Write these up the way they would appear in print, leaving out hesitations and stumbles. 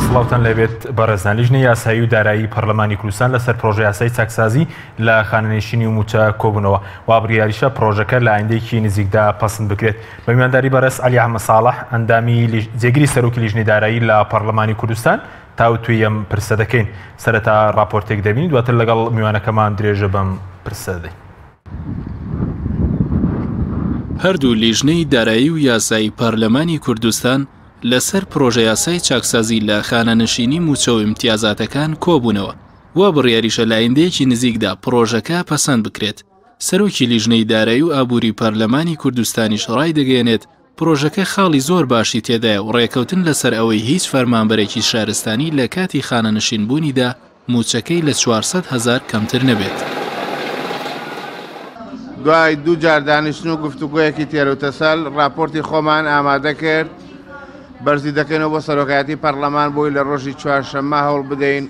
سڵاوتان لەبێت بەڕێزان لیژنەی یاسایی و دارایی پەرلەمانی کوردستان لەسەر پرۆژەی یاسایی چاکسازی لە خانەنشینی و موچە کۆبوونەوە و بڕیاریشە پرۆژەکە لە ئایندەیەکی نزیکدا پەسەند بکرێت. بە میوانداری بەڕێز عەلی ئەحمەد ساڵح ئەندامی جێگیری سەرۆکی لیژنەی دارایی لە پەرلەمانی کوردستان تاوتوی ئەم پرسە دەکەین. سەرەتا ڕاپۆرتێک دەبین دواتر لەگەڵ میوانەکەمان درێژە بەم پرسە دەدەین. هەردوو لیژنەی دارایی و یاسایی پەرلەمانی کوردستان لەسەر پرۆژە یاسای چاکسازی لە خانەنشینی موچە و ئیمتیازاتەکان کۆبوونەوە و بڕیاریشە لە ئایندەیەکی نزیکدا پرۆژەکە پەسەند بکرێت. سەرۆکی لیژنەی دارایی و ئابووری پەرلەمانی کوردستانیش ڕای دەگەێنێت پرۆژەکە خاڵی زۆر باشی تێدایە و ڕێکەوتن لەسەر ئەوەی هیچ فەرمانبەرێکی شارستانی لە کاتی خانەنشینبوونیدا موچەکەی لە 400,000 کەمتر نەبێت. دوای دوو جار دانیشتن و گفتوگۆیەکی تێروتەسەل راپۆرتی خۆمان ئامادە کرد. بەرزی دەکەینەوە بۆ سەرۆکایەتی پەرلەمان بۆی لە ڕۆژی چوارشەممە هەوڵ بدەین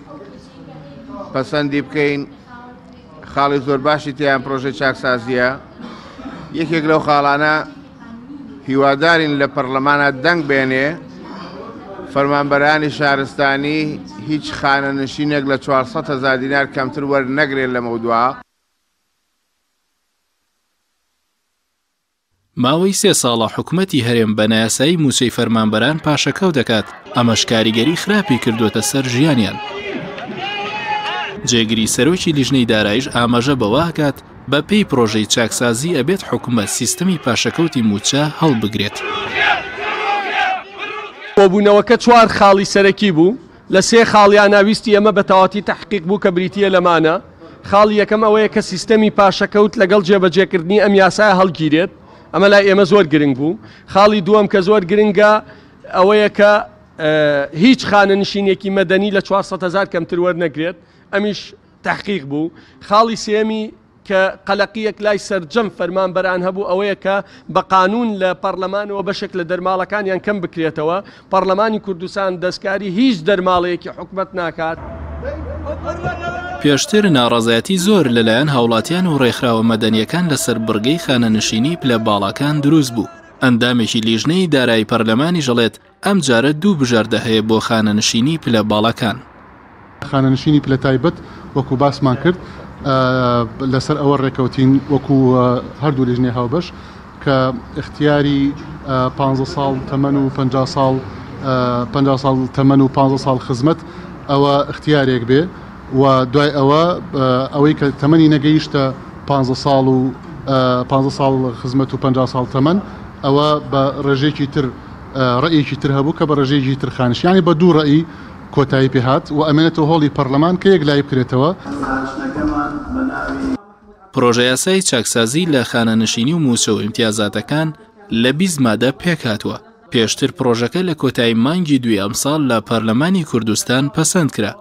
پەسەندی بکەین. خاڵی زۆر باشی تیان پرۆژەی چاکسازیە. یەکێک لەو خاڵانە هیوادارین لە پەرلەمانە دەنگ بێنێ فەرمانبەرانی شارستانی هیچ خانەنشینێک لە 400,000 دینار کەمتر وەرنەگرێت لە مەودوعە. ماوەی 3 ساڵە حکوومەتی هەرێم بە نایاسایی موچەی فەرمانبەران پاشەکەوت دەکات. ئەمەش کاریگەری خراپی کردوتە سەر ژیانیان. جێگیری سەرۆکی لیژنەی داراییش ئاماژە بەواکات بە پێی پرۆژەی چاکسازی ئەبێت حکوومەت سیستەمی پاشەکەوتی موچە هەڵبگرێت. کۆبوونەوەکە 4 خاڵی سەرەکی بوو. لە 3 خاڵیان ناویستی ئەمە بە تەواتی تەحقیق بوو کە بریتیە لەمانە. خاڵی یەکەم ئەوەیە کە سیستەمی پاشەکەوت لەگەڵ جێبەجێکردنی ئەم یاسایە هەڵگیرێت. ئەمە لای ئێمە زۆر گرنگ بوو. خاڵی دووەم کە زۆر گرنگە ئەوەیە کە هیچ خانەنشینێکی مەدەنی لە 400,000 کەمتر وەرنەگرێت. ئەمیش تحقیق بوو. خاڵی سێمی کە قەلەقیەک لای سەرجەم فەرمانبەران هەبوو ئەوەیە کە بە قانون لە پەرلەمانەوە بەشێک لە دەرماڵەکانیان کەم بکرێتەوە. پەرلەمانی کوردستان دەستکاری هیچ دەرماڵەیەکی حکومەت ناکات. پێشتر ناڕەزایەتی زۆر لەلایەن هاوڵاتیان و ڕێکخراوە مەدەنیەکان لەسەر بڕگەی خانەنشینی پلە باڵەکان دروست بوو. ئەندامێکی لیژنەی دارایی پەرلەمانی ژەڵێت ئەم جارە 2 بژاردە هەیە بۆ خانەنشینی پلە باڵەکان. خانەنشینی پلە تایبەت وەکو باسمان کرد لەسەر ئەوە ڕێکەوتین وەکو هەردوو لیژنەی هاوبەش کە اختیاری 15 ساڵ تەمەن و 50 ساڵ تەمەن و 15 ساڵ خزمەت ئەوە اختیارێک بێ و دوای ئەوەی کە تەمەنی نەگەیشتە 15 ساڵ خزمەت و 50 ساڵ تەمەن ئەوە بە ڕێژێکی تر ڕێیەکی تر هەبوو کە بە ڕێژێکی تر خانشیانی بە 2 ڕێی کۆتایی پێهات و ئەمێنێتەوە هۆڵی پەرلەمان کە یەک لای بکرێتەوە. پرۆژە یاسای چاکسازی لە خانەنشینی و موچە و ئیمتیازاتەکان لە 20 مادە پێکهاتووە. پێشتر پرۆژەکە لە کۆتایی مانگی 2 ئەمساڵ لە پەرلەمانی کوردستان پەسەند کرا.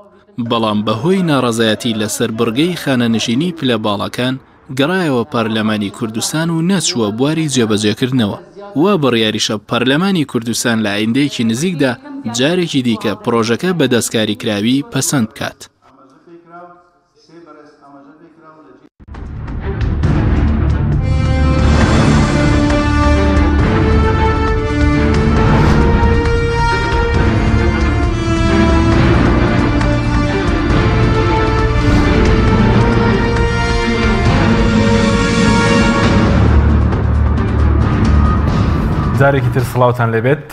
بەڵام بەهۆی ناڕەزایەتی لەسەر بڕگەی خانەنشینی پلە باڵەکان گەڕایەوە پەرلەمانی کوردستان و نەچووە بواری جێبەجێکردنەوە. وا بڕیاریشە پەرلەمانی کوردستان لە ئایندەیەکی نزیکدا جارێکی دیکە پرۆژەکە بە دەستکاری کراوی پەسەند بکات. جارێکی تر سڵاوتان لەبێت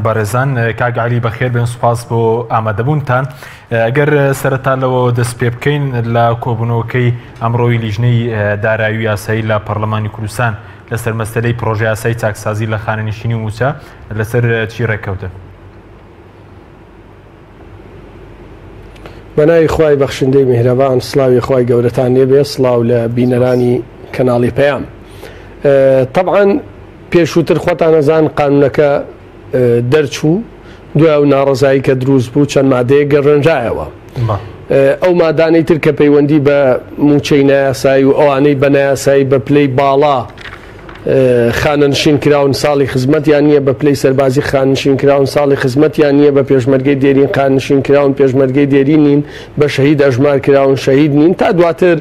بەڕێزان. کاک عەلی بەخێر بێن، سوپاس بۆ ئامادەبوونتان. ئەگەر سەرەتا لەوە دەست پێ بکەین لە کۆبوونەوەکەی ئەمڕۆی لیژنەی دارایی و یاسایی لە پەرلەمانی کوردستان لەسەر مەسەلەی پرۆژە یاسایی چاکسازی لە خانەنشینی و موچە لەسەر چی ڕێککەوتە؟ بەناوی خوای بەخشندەی میهرەبان، سڵاوی خوای گەورەتان لێبێ، سڵاو لە بینەرانی کەناڵی پەیام. طبعاً پێشووتر خۆتان نەزان قانونەکە دەرچوو دوای و ناڕەزایی کە دروست بوو چەند مادەیە گەڕێنرایەوە. ئەو مادانەی تر کە پەیوەندی بە موچەی نایاسایی و ئەوانەی بە نایاسایی بە پلەی باڵا خانەنشین کراون ساڵی خزمەتیان نییە، بە پلەی سەربازی خاننشین کراون ساڵی خزمەتیان نییە، بە پێشمەرگەی دێرین خاننشین کراون پێشمەرگەی دێری نین، بە شەهید ئەژمار کراون شەهید نین، تا دواتر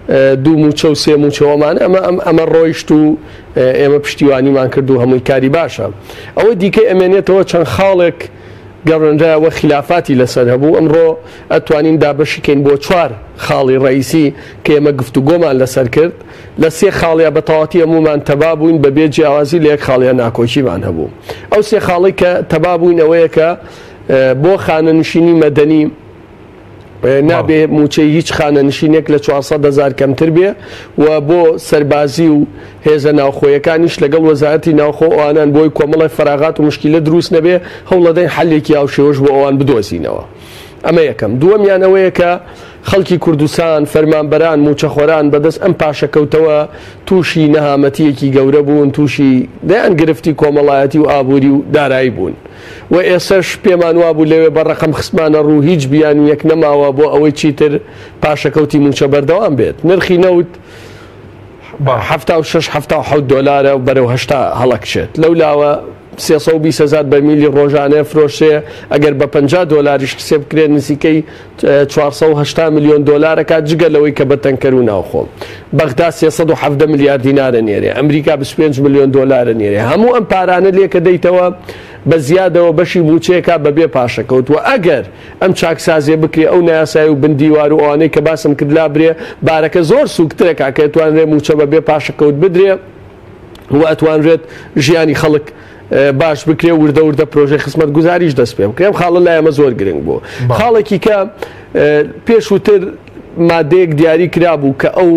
2 موچە و 3 موچەوەمان ئەمە ڕۆیشت و ئێمە پشتیوانیمان کرد و هەمووی کاری باشە. ئەوە دیکە ئەمێنێتەوە چەند خاڵێک گەڕێنرایەوە خلافاتی لەسەر هەبوو ئەمڕۆ ئەتوانین دابەشیکەین بۆ 4 خاڵی ڕئیسی کە ئێمە گفتوگۆمان لەسەر کرد لە 3 خاڵیا بەتەواتی هەمومان تەبا بووین بەبێ جیاوازی لە 1 خاڵیا ناکۆچیمان هەبوو ئەو 3 خاڵی کە تەبا بووین ئەوەیە کە بۆ خانەنشینی مەدەنی نابێ موچەی هیچ خانەنشینێک لە 400,000 کەمتر بێ و بۆ سەربازی و هێزە ناوخۆیەکانیش لەگەڵ وەزارەتی ناوخۆ ئەوانان بۆی کۆمەڵی فەراغات و مشکلە دروست نەبێ هەوڵەدەین حەلێکی هاوشێوەش بۆ ئەوان بدۆزینەوە ئەمە یەکەم دووەمیان ئەوەیە کە خەڵکی کوردستان فەرمانبەران موچەخۆران بەدەست ئەم پاشەکەوتەوە تووشی نەهامەتیەکی گەورە بوون تووشی دەیان گرفتی کۆمەڵایەتی و ئابووری و دارایی بوون و ئێسەش پێمان وابوو لەوێ بە ڕەقەم خستمانە ڕوو هیچ بیان یەک نەماوە بۆ ئەوەی چیتر پاشەکەوتی موچە بەردەوام بێت نرخی نەوت 76-77 دۆلارە و بەرەو 80 هەڵەکشێت لەولاوە 320,000 بەرمیلی ڕۆژانەیە فرۆشێ ئەگەر بە 50 دۆلاریش حسێب بکرێت نزیکەی 480 میلیۆن دۆلارەکە جگە لەوەی کە بە تەنکەر و ناوخۆ بەغدا 370 میلیارد دینارە نێرێ ئەمریکا 25 میلیۆن دۆلارە نێرێ هەموو ئەم پارانە لێکە دەیتەوە بە زیادەوە بەشی موچەیەکە بەبێ پاشەکەوت و ئەگەر ئەم چاکسازیە بکرێ ئەو نایاسایی و بندیوار و ئەوانەی کە باسم کرد لا برێ بارەکە زۆر سوکترێکا کە ئەتوانرێ موچە بەبێ پاشەکەوت بدرێ و ئەتوانرێت ژیانی خەڵک باش بکرێ وردە وردە پرۆژەی خزمەت گوزاریش دەست پێ بکرێم خاڵە لای ئەمە زۆر گرنگ بوو خاڵێکی کە پێشووتر مادەیەک دیاری کرابوو کە ئەو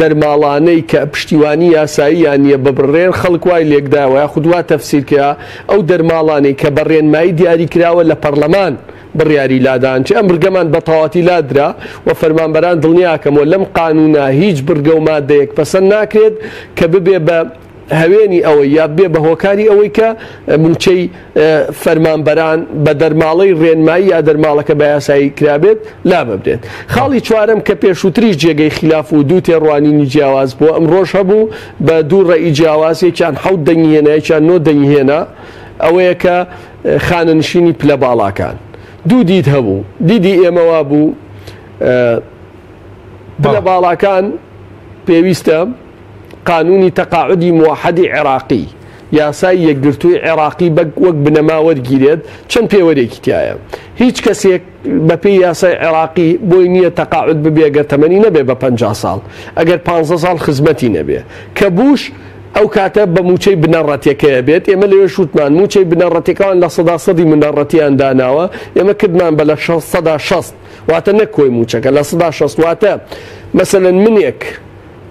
دەرماڵانەی کە پشتیوانی یاساییان نیە ببڕێن خەڵک وای لێکداوە یاخودوا تەفسیر کرا ئەو دەرماڵانەی کە بەڕێنمایی دیاری کراوە لە پەرلەمان بڕیاری لادان چ ئەم بڕگەمان بە تەواتی لادرا و فەرمانبەران دڵنیاکەمەوە لەم قانونا هیچ بڕگە و مادەیەک پەسەند ناکرێت کە ببێ بە هەوێنی ئەوەی یا بێ بە هۆکاری ئەوەی کە موچەی فەرمانبەران بە دەرماڵەی ڕێنمایی یا دەرماڵەکە بە یاسایی کرابێت لا ببرێت خاڵی چوارەم کە پێشووتریش جێگەی خلاف و دوو تێڕوانینی جیاواز بووە ئەم ڕۆژ هەبوو بە دوو ڕێی جیاوازێکیان 7 دەنگی هێنا یەکیان 9 دەنگی هێنا ئەوەیە کە خانەنشینی پلە باڵاکان دوو دیت هەبوو دیدی ئێمەوا بوو پلە باڵاکان پێویستە قانونی تەقاعدی موحدی عێراقی یاسای یەکگرتووی عێراقی وەک بنەما وەرگیرێت چەند پێوەرێکی تایە هیچ کەسێک بەپێی یاسای عێراقی بۆی نییە تەقاعد ببێ ئەگەر تەمەنی نەبێ بە 50 ساڵ ئەگەر 15 ساڵ خزمەتی نەبێ کە بوش ئەو کاتە بە موچەی بنەڕەتێکەیە بێت ئێمە لەوێ شوتمان موچەی بنەڕەتەکان لە 100% منەڕەتیان داناوە ئێمە کردمان بە لە 660 واتە نەکۆی موچەکە لە 160 واتە مەسەلەن منێک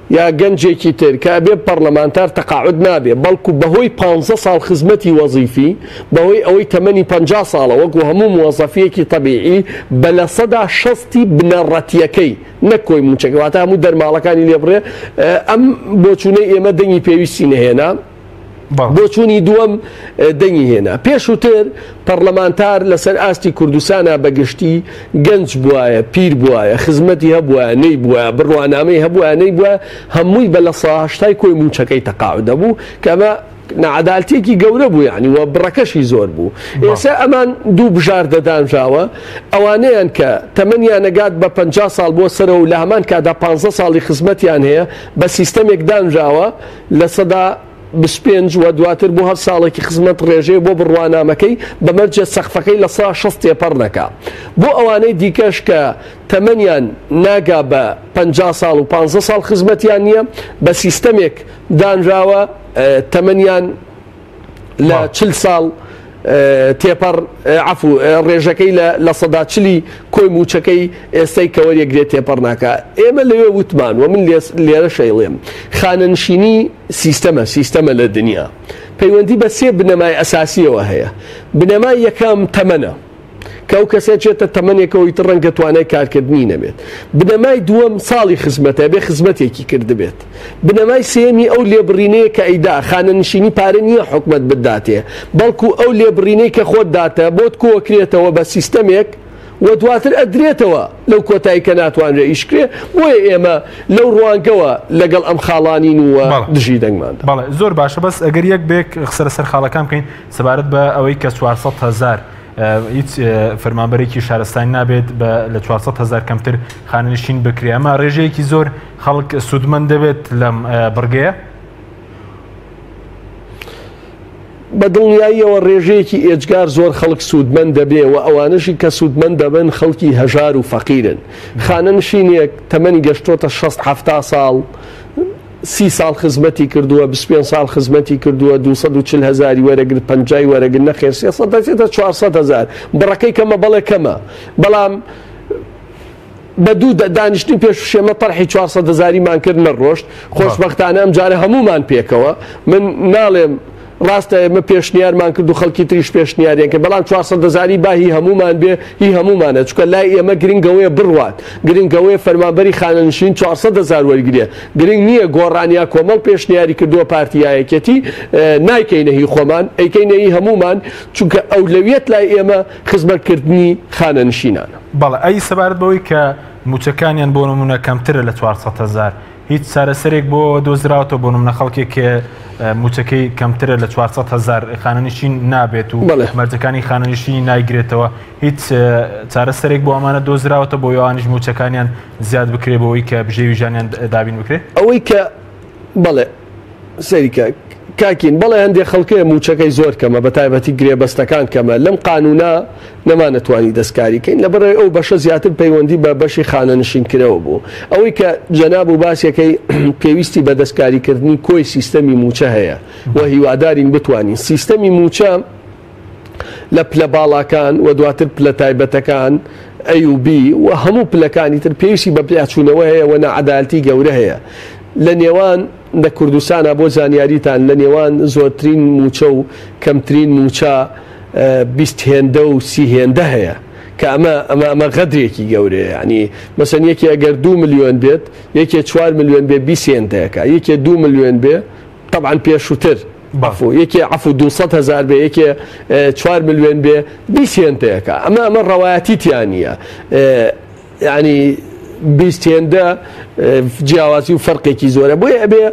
یا گەنجێکی تر کە بێ پەرلەمانتار تەقاعد نابێ بەڵکو بەهۆی 15 ساڵ خزمەتی وەزیفی بەهۆی ئەوەی تەمەنی 50 ساڵە وەکو هەموو موەزەفیەکی طبیعی بە لە 160 بنەڕەتیەکەی نەکۆی موچەکە واتە هەموو دەرماڵەکانی لێبڕێ ئەم بۆچوونەی ئێمە دەنگی پێویستی نەهێنا بۆچوونی دووەم دەنگی هێنا پێشووتر پەرلەمانتار لەسەر ئاستی کوردستانە بەگشتی گەنج بووایە پیر بووایە خزمەتی هەبووە نەی بووە بڕوانامەی هەبووە نەی بووە هەمووی بە لە 180 کۆی موچەکەی تەقاعد دەبوو کە ئەمە نەعەدالەتێکی گەورە بوو یعنی وە بڕەکەشی زۆر بوو ئێستا ئەمان دوو بژار دەدانراوە ئەوانەیان کە تەمەنیان نەگات بە 50 ساڵ بۆ سەرە و لە هەمان کادا 15 ساڵی خزمەتیان هەیە بە سیستەمێک دانراوە لە سەدا 25 و دواتر بۆ هەر ساڵێکی خزمەت ڕێژەیە بۆ بڕوانامەکەی بەمەرجە سەقفەکەی لە 160 تێپەڕ نەکا بۆ ئەوانەی دیکەش کە تەمەنیان ناگا بە 50 ساڵ و 15 ساڵ خزمەتیان نییە بە سیستەمێک دانراوە تەمەنیان لە 40 ساڵ تێپەڕ عەفو ڕێژەکەی لە 140 کۆی موچەکەی ئێستای کەوەریەکرێت تێپەڕ ناکە ئێمە لەوێ وتمان و من لێرە شەیڵێم خانەنشینی سیستەمە لە دنیا پەیوەندی بە 3 بنەمای ئەساسیەوە هەیە بنەمای یەکەم تەمەنە کە ئەو کەسێک چێتە تەمەنێکەوەی تر ڕەنگە توانای کارکردنی نەبێت بنەمای دووەم ساڵی خزمەتە بێ خزمەتێکی کرد بێت بنەمای سێمی ئەو لێبڕینەیە کە ئەیدا خانەنشینی پارە نییە حکومەت بداتێ بەڵکو ئەو لێبڕینەی کە خۆت داتە بۆت کۆکرێتەوە بە سیستەمێک و دواتر ئەدرێتەوە لەو کۆتایی کە ناتوانرێ ئیشکرێ بۆیە ئێمە لەو ڕوانگەوە لەگەڵ ئەم خاڵانین و دژی دەنگماندا بەڵێ زۆر باشە بەس ئەگەر یەک بێک خسەرە سەر خاڵەکان بکەین سەبارەت بە ئەوەی کە 400,000 هیچ فەرمانبەرێکی شارستانی نابێت لە 400,000 کەمتر خانەنشین بکرێ ئەمە ڕێژەیەکی زۆر خەڵک سوودمەند دەبێت لەم بڕگەیە بە دڵنیاییەوە ڕێژەیەکی ئێجگار زۆر خەڵک سوودمەند دەبێ و ئەوانشی کە سوودمەند دەبن خەڵکی هەژار و فەقیرن. خانەنشینێک تەمەنی گەشتۆتە 60-70 ساڵ 30 ساڵ خزمەتی کردووە 25 ساڵ خزمەتی کردووە 240,000 وەرەگرت 50 وەرەگرت نەخێر 400,000 بڕەکەی کەمە بەڵێ کەمە بەڵام بە دوو دانیشتنی پێش شێمە تەرحی 400,000مان کرد نەڕۆشت خۆشبەختانە ئەم جارە هەمومان پێکەوە من ناڵێم ڕاستە ئێمە پێشنیارمان کرد و خەڵکی تریش پێشنیاریان کە بەڵام 400,000 با هی هەمومان بێ هی هەمومانە چکە لای ئێمە گرنگەوەیە بڕوات گرنگەوەی فەرمانبەری خانەنشین 400,000 وەرگێ گرنگ نییە گۆڕانیا کۆمەڵ پێشنیاری کردووە پارتیایەکەتی نایکەینە هی خۆمان ئەیکەینە هی هەمومان چونکە ئەولەویەت لای ئێمە خزمەتکردنی خانەنشینانە. بەڵێ ئەی سەبارەت بەوەی کە موچەکانیان بۆ نمونە کەمترە لە 400,000 هیچ چارەسەرێک بۆ دۆزراوەوە بۆ نمونە خەڵکێک کە موچەکەی کەمترە لە 400,000 خانەنشین نابێت و مەرجەکانی خانەنشینی نایگرێتەوە هیچ چارەسەرێک بۆ ئەمانە دۆزراوەتە بۆ ئەوانیش موچەکانیان زیاد بکرێ بەوەی کە بژێوی ژانیان دابین بکرێت ئەوەی کە بەڵێ سەریکە کاکین بەڵێ هەندێک خەڵکەیە موچەکەی زۆر کەمە بە تایبەتی گرێبەستەکان کەمە لەم قانونا نەمانەتوانی دەستکاریکەین لەبەرەوەی ئەو بەشە زیاتر پەیوەندی بە بەشی خانەنشینکرەوە بوو ئەوەی کە جەناب و باسیەکەی پێویستی بە دەستکاریکردنی کۆی سیستەمی موچە هەیە و هیوادارین بتوانین سیستەمی موچە لە پلە باڵاکان و دواتر پلە تایبەتەکان ئەیوB و هەموو پلەکانی تر پێویستی بە پێچوونەوە هەیە و نەعەدالەتی گەورە هەیە لە نێوان لە کوردستانە بۆ زانیاریتان لە نێوان زۆرترین موچە و کەمترین موچە 20 هێندە و 30 هێندە هەیە کە ئەمە غەدرێکی گەورەیە ینی مەسەن یەکی ئەگەر 2 ملیۆن بێت یەکێ 4 ملیۆن بێ 20 هێندەیەەکە یەکێ 2 ملیۆن بێ طبعاً پێشووتر یەکێ عفو 200,000 بێ یەکێ 4 ملیۆن بێ 20 هێندەیەەکە ئەمە ڕەوایەتیتیان نییە ینی 20 هێندە جیاوازی و فەرقێکی زۆرە بۆیە ئەبێ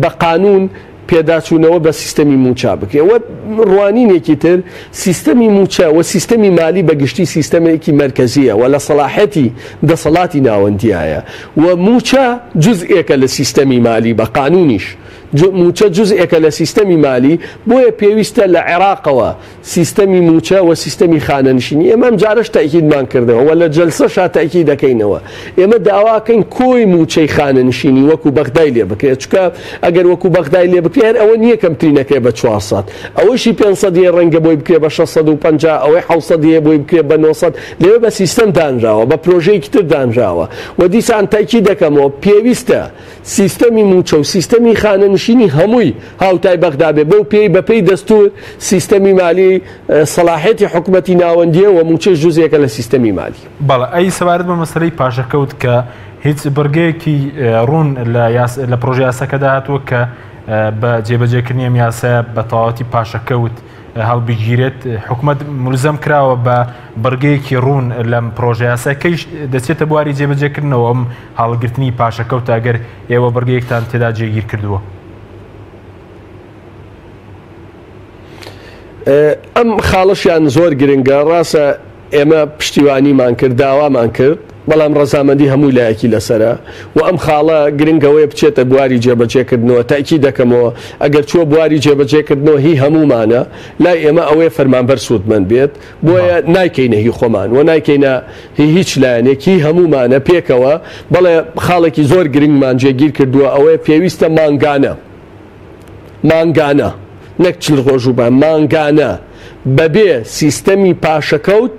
بە قانون پێداچوونەوە بە سیستەمی موچە بکرێت وە ڕوانینێکی تر سیستەمی موچە و سیستەمی مالی بەگشتی سیستەمێکی مرکزیە و لە سەلاحەتی دەسەڵاتی ناوەندیایە و موچە جزئێکە لە سیستەمی مالی بە قانونیش موچە جزئێکە لە سیستەمی مالی بۆیە پێویستە لە عێراقەوە سیستەمی موچە و سیستەمی خانەنشینی ئێمە ئەم جارش تاکیدمان کردەوە و لە جەلسەشا تاکید دەکەینەوە ئێمە داواکەین کۆی موچەی خانەنشینی وەکو بەغدای لێ بکرێت چکە ئەگەر وەکو بەغدای لێ بکرێت ئەوە نییە کەمترینەکەی بە 400 ئەوەشی 500 ڕەنگە بۆی بکرێت بە 650 ئەوەی 700 بۆی بکرێت بە 900 لێوە بە سیستەم دانراوە بە پرۆژەیەکی تر دانراوە و دیسان تاکید دەکەمەوە پێویستە سیستەمی موچە و سیستەمی خانەنشینی هەمووی هاوتای بەغدا بێ بۆ پێی بەپێی دەستور سیستەمی مالی سەلاحێتی حکومەتی ناوەندیە و موچەش جزئێکە لە سیستەمی مالی. بەڵێ ئەی سەبارەت بە مەسەلەی پاشەکەوت کە هیچ بڕگەیەکی ڕوون لە پرۆژە یاساکەدا هاتووە کە بە جێبەجێکردنی ئەم یاسایە بە تەواوەتی پاشەکەوت هەڵبگیرێت حکومەت ملزەم کراوە بە بڕگەیەکی ڕوون لەم پرۆژە یاساکەیش دەچێتە بواری جێبەجێکردنەوە ئەم هەڵگرتنی پاشەکەوت ئەگەر ئێوە بڕگەیەکتان تێدا جێگیر کردووە. ئەم خاڵشیان زۆر گرنگە ڕاستە ئێمە پشتیوانیمان کرد داوامان کرد بەڵام ڕەزامەندی هەمووی لایەکی لەسرە و ئەم خاڵە گرنگەوەی بچێتە بواری جێبەجێکردنەوە تاکی دەکەمەوە ئەگەر چوە بواری جێبەجێکردنەوە هی هەمومانە لای ئێمە ئەوەیە فەرمانبەر سوودمەند بێت بۆیە نایکەینە هی خۆمان و نایکەینە هیچ لایەنێکی هەمومانە پێکەوە بەڵێ خاڵێکی زۆر گرنگمان جێگیر کردووە ئەوەیە پێویستە مانگانە نەک چل ڕۆژ و بە مانگانە بەبێ سیستەمی پاشەکەوت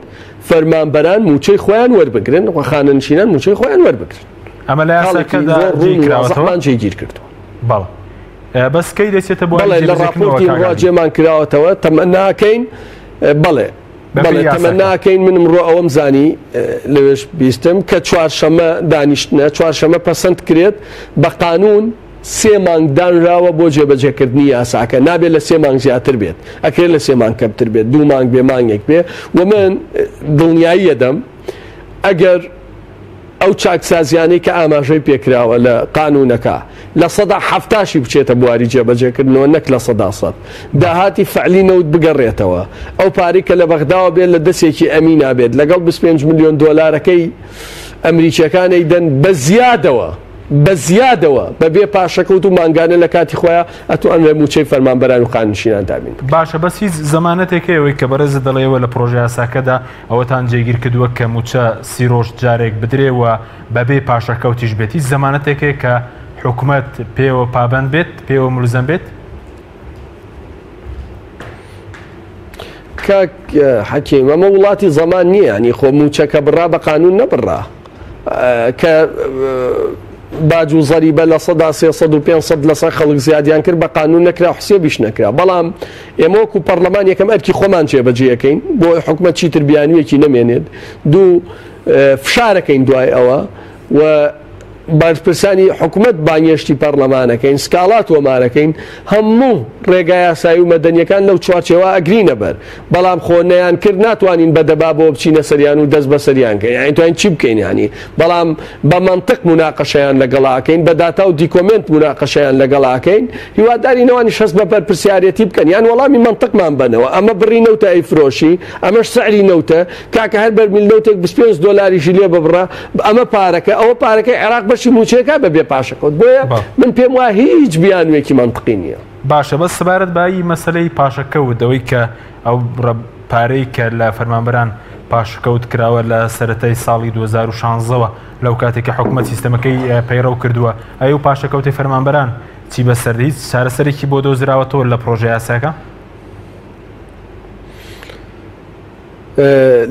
فەرمانبەران موچەی خۆیان وەربگرن و خانەنشینان موچەی خۆیان وەربگرن ئەمە لە یاساکەدا جێگیر کردووە. بەڵێ بەس کەی دەچێتە بۆ لە راپۆرتی ڕاجێمان کراوەتەوە تەمەناکەین بەڵێ تەمەناکەین من ئەمڕۆ ئەوەم زانی لەوێش بیستم کە چوارشەمە دانیشتنە چوارشەمە پەسەند کرێت بە قانون 3 مانگ دانراوە بۆ جێبەجێکردنی یاساکە نابێت لە 3 مانگ زیاتر بێت ئەکرێت لە 3 مانگ کەمتر بێت 2 مانگ بێ مانگێک بێ و من دڵنیایی دەدەم ئەگەر ئەو چاکسازیانەی کە ئاماژەی پێکراوە لە قانونەکە لە 170 بچێتە بواری جێبەجێکردنەوە نەک لە 100 داهاتی فعلی نەوت بگەڕێتەوە ئەو پارەی کە لە بەغداوە بێت لە دەستێکی ئەمینا بێت لەگەڵ 25 ملیۆن دۆلارەکەی ئەمریکیەکانی دەن بە زیادەوە بە زیادەوە بەبێ پاشەکەوت و مانگانە لە کاتی خۆیان ئەتوانێت موچەی فەرمانبەران و قانونشینان دابین. باشە بەس هیچ زەمانەتێکەوەی کە بەرەزە دەڵێەوە لە پرۆژه یاساکەدا ئەوەتان جێگیر کردووە کە موچە 30 ڕۆژ جارێک بدرێەوە بەبێ پاشەکەوتیش بێت. هیچ زەمانەتێکەیە کە حکوومەت پێوە پابند بێت پێوە ملزم بێت؟ کاک حەکیم ئەمە وڵاتی زەمان نییە، ینی خۆ موچەکە بڕا بە قانون نەبڕا کە باج و زەریبە لە 300 و 500 لەسەر خەڵک زیادیان کرد بە قانون نەکرا حسێبیش نەکرا. بەڵام ئێمە وەکو پەرلەمان یەکەم ئەرکی خۆمان جێبەجێەکەین بۆ حکوومەت چیتر بیانویەکی نەمێنێت، دوو فشارەکەین دوای ئەوە و بەرپرسانی حکوومەت بانگێشتی پەرلەمانەکەین، سکاڵات وەمارەکەین، هەموو ڕێگای یاسایی و مەدەنیەکان لەو چوارچێوە ئەگرینە بەر. بەڵام خۆنەیان کرد ناتوانین بەدەبا بۆ بچینە سەریان و دەست بە سەریان کەین، یانی توانین چی بکەین؟ ینی بەڵام بە مەنطق مناقەشەیان لەگەڵاکەین، بە داتا و دیکۆمنت مناقەشەیان لەگەڵاکەین، هیوادارینەوەنیش هەست بە بەرپرسیارەتی بکەن، یان وەڵامی مەنطقمان بنەوە. ئەمە بڕی نەوتە ئەیفرۆشی، ئەمەش سعری نەوتە، کاکە هەر بەرمیل نەوتێک 25 دۆلاریشی لێ ببڕە، ئەمە پارەکە، ئەوە پارەکەی عێراق بەشی موچەکە بەبێ پاشەکەوت. بۆیە من پێم وایە هیچ بیانوێکی مەنطقی نییە. باشە بەس سەبارەت بایی مەسەلەی پاشەکەوت ئەوەی کە ئەو پارەی کە لە فەرمانبەران پاشەکەوت کراوە لە سەرەتای ساڵی 2016ەوە لەو کاتێککە حکوومەت سیستەمەکەی پەیڕەو کردووە، ئەی و پاشەکەوتی فەرمانبەران چی بەسەر هیچ چارەسەرێکی بۆ دۆزراوەتەوە لە پرۆژە یاساکە؟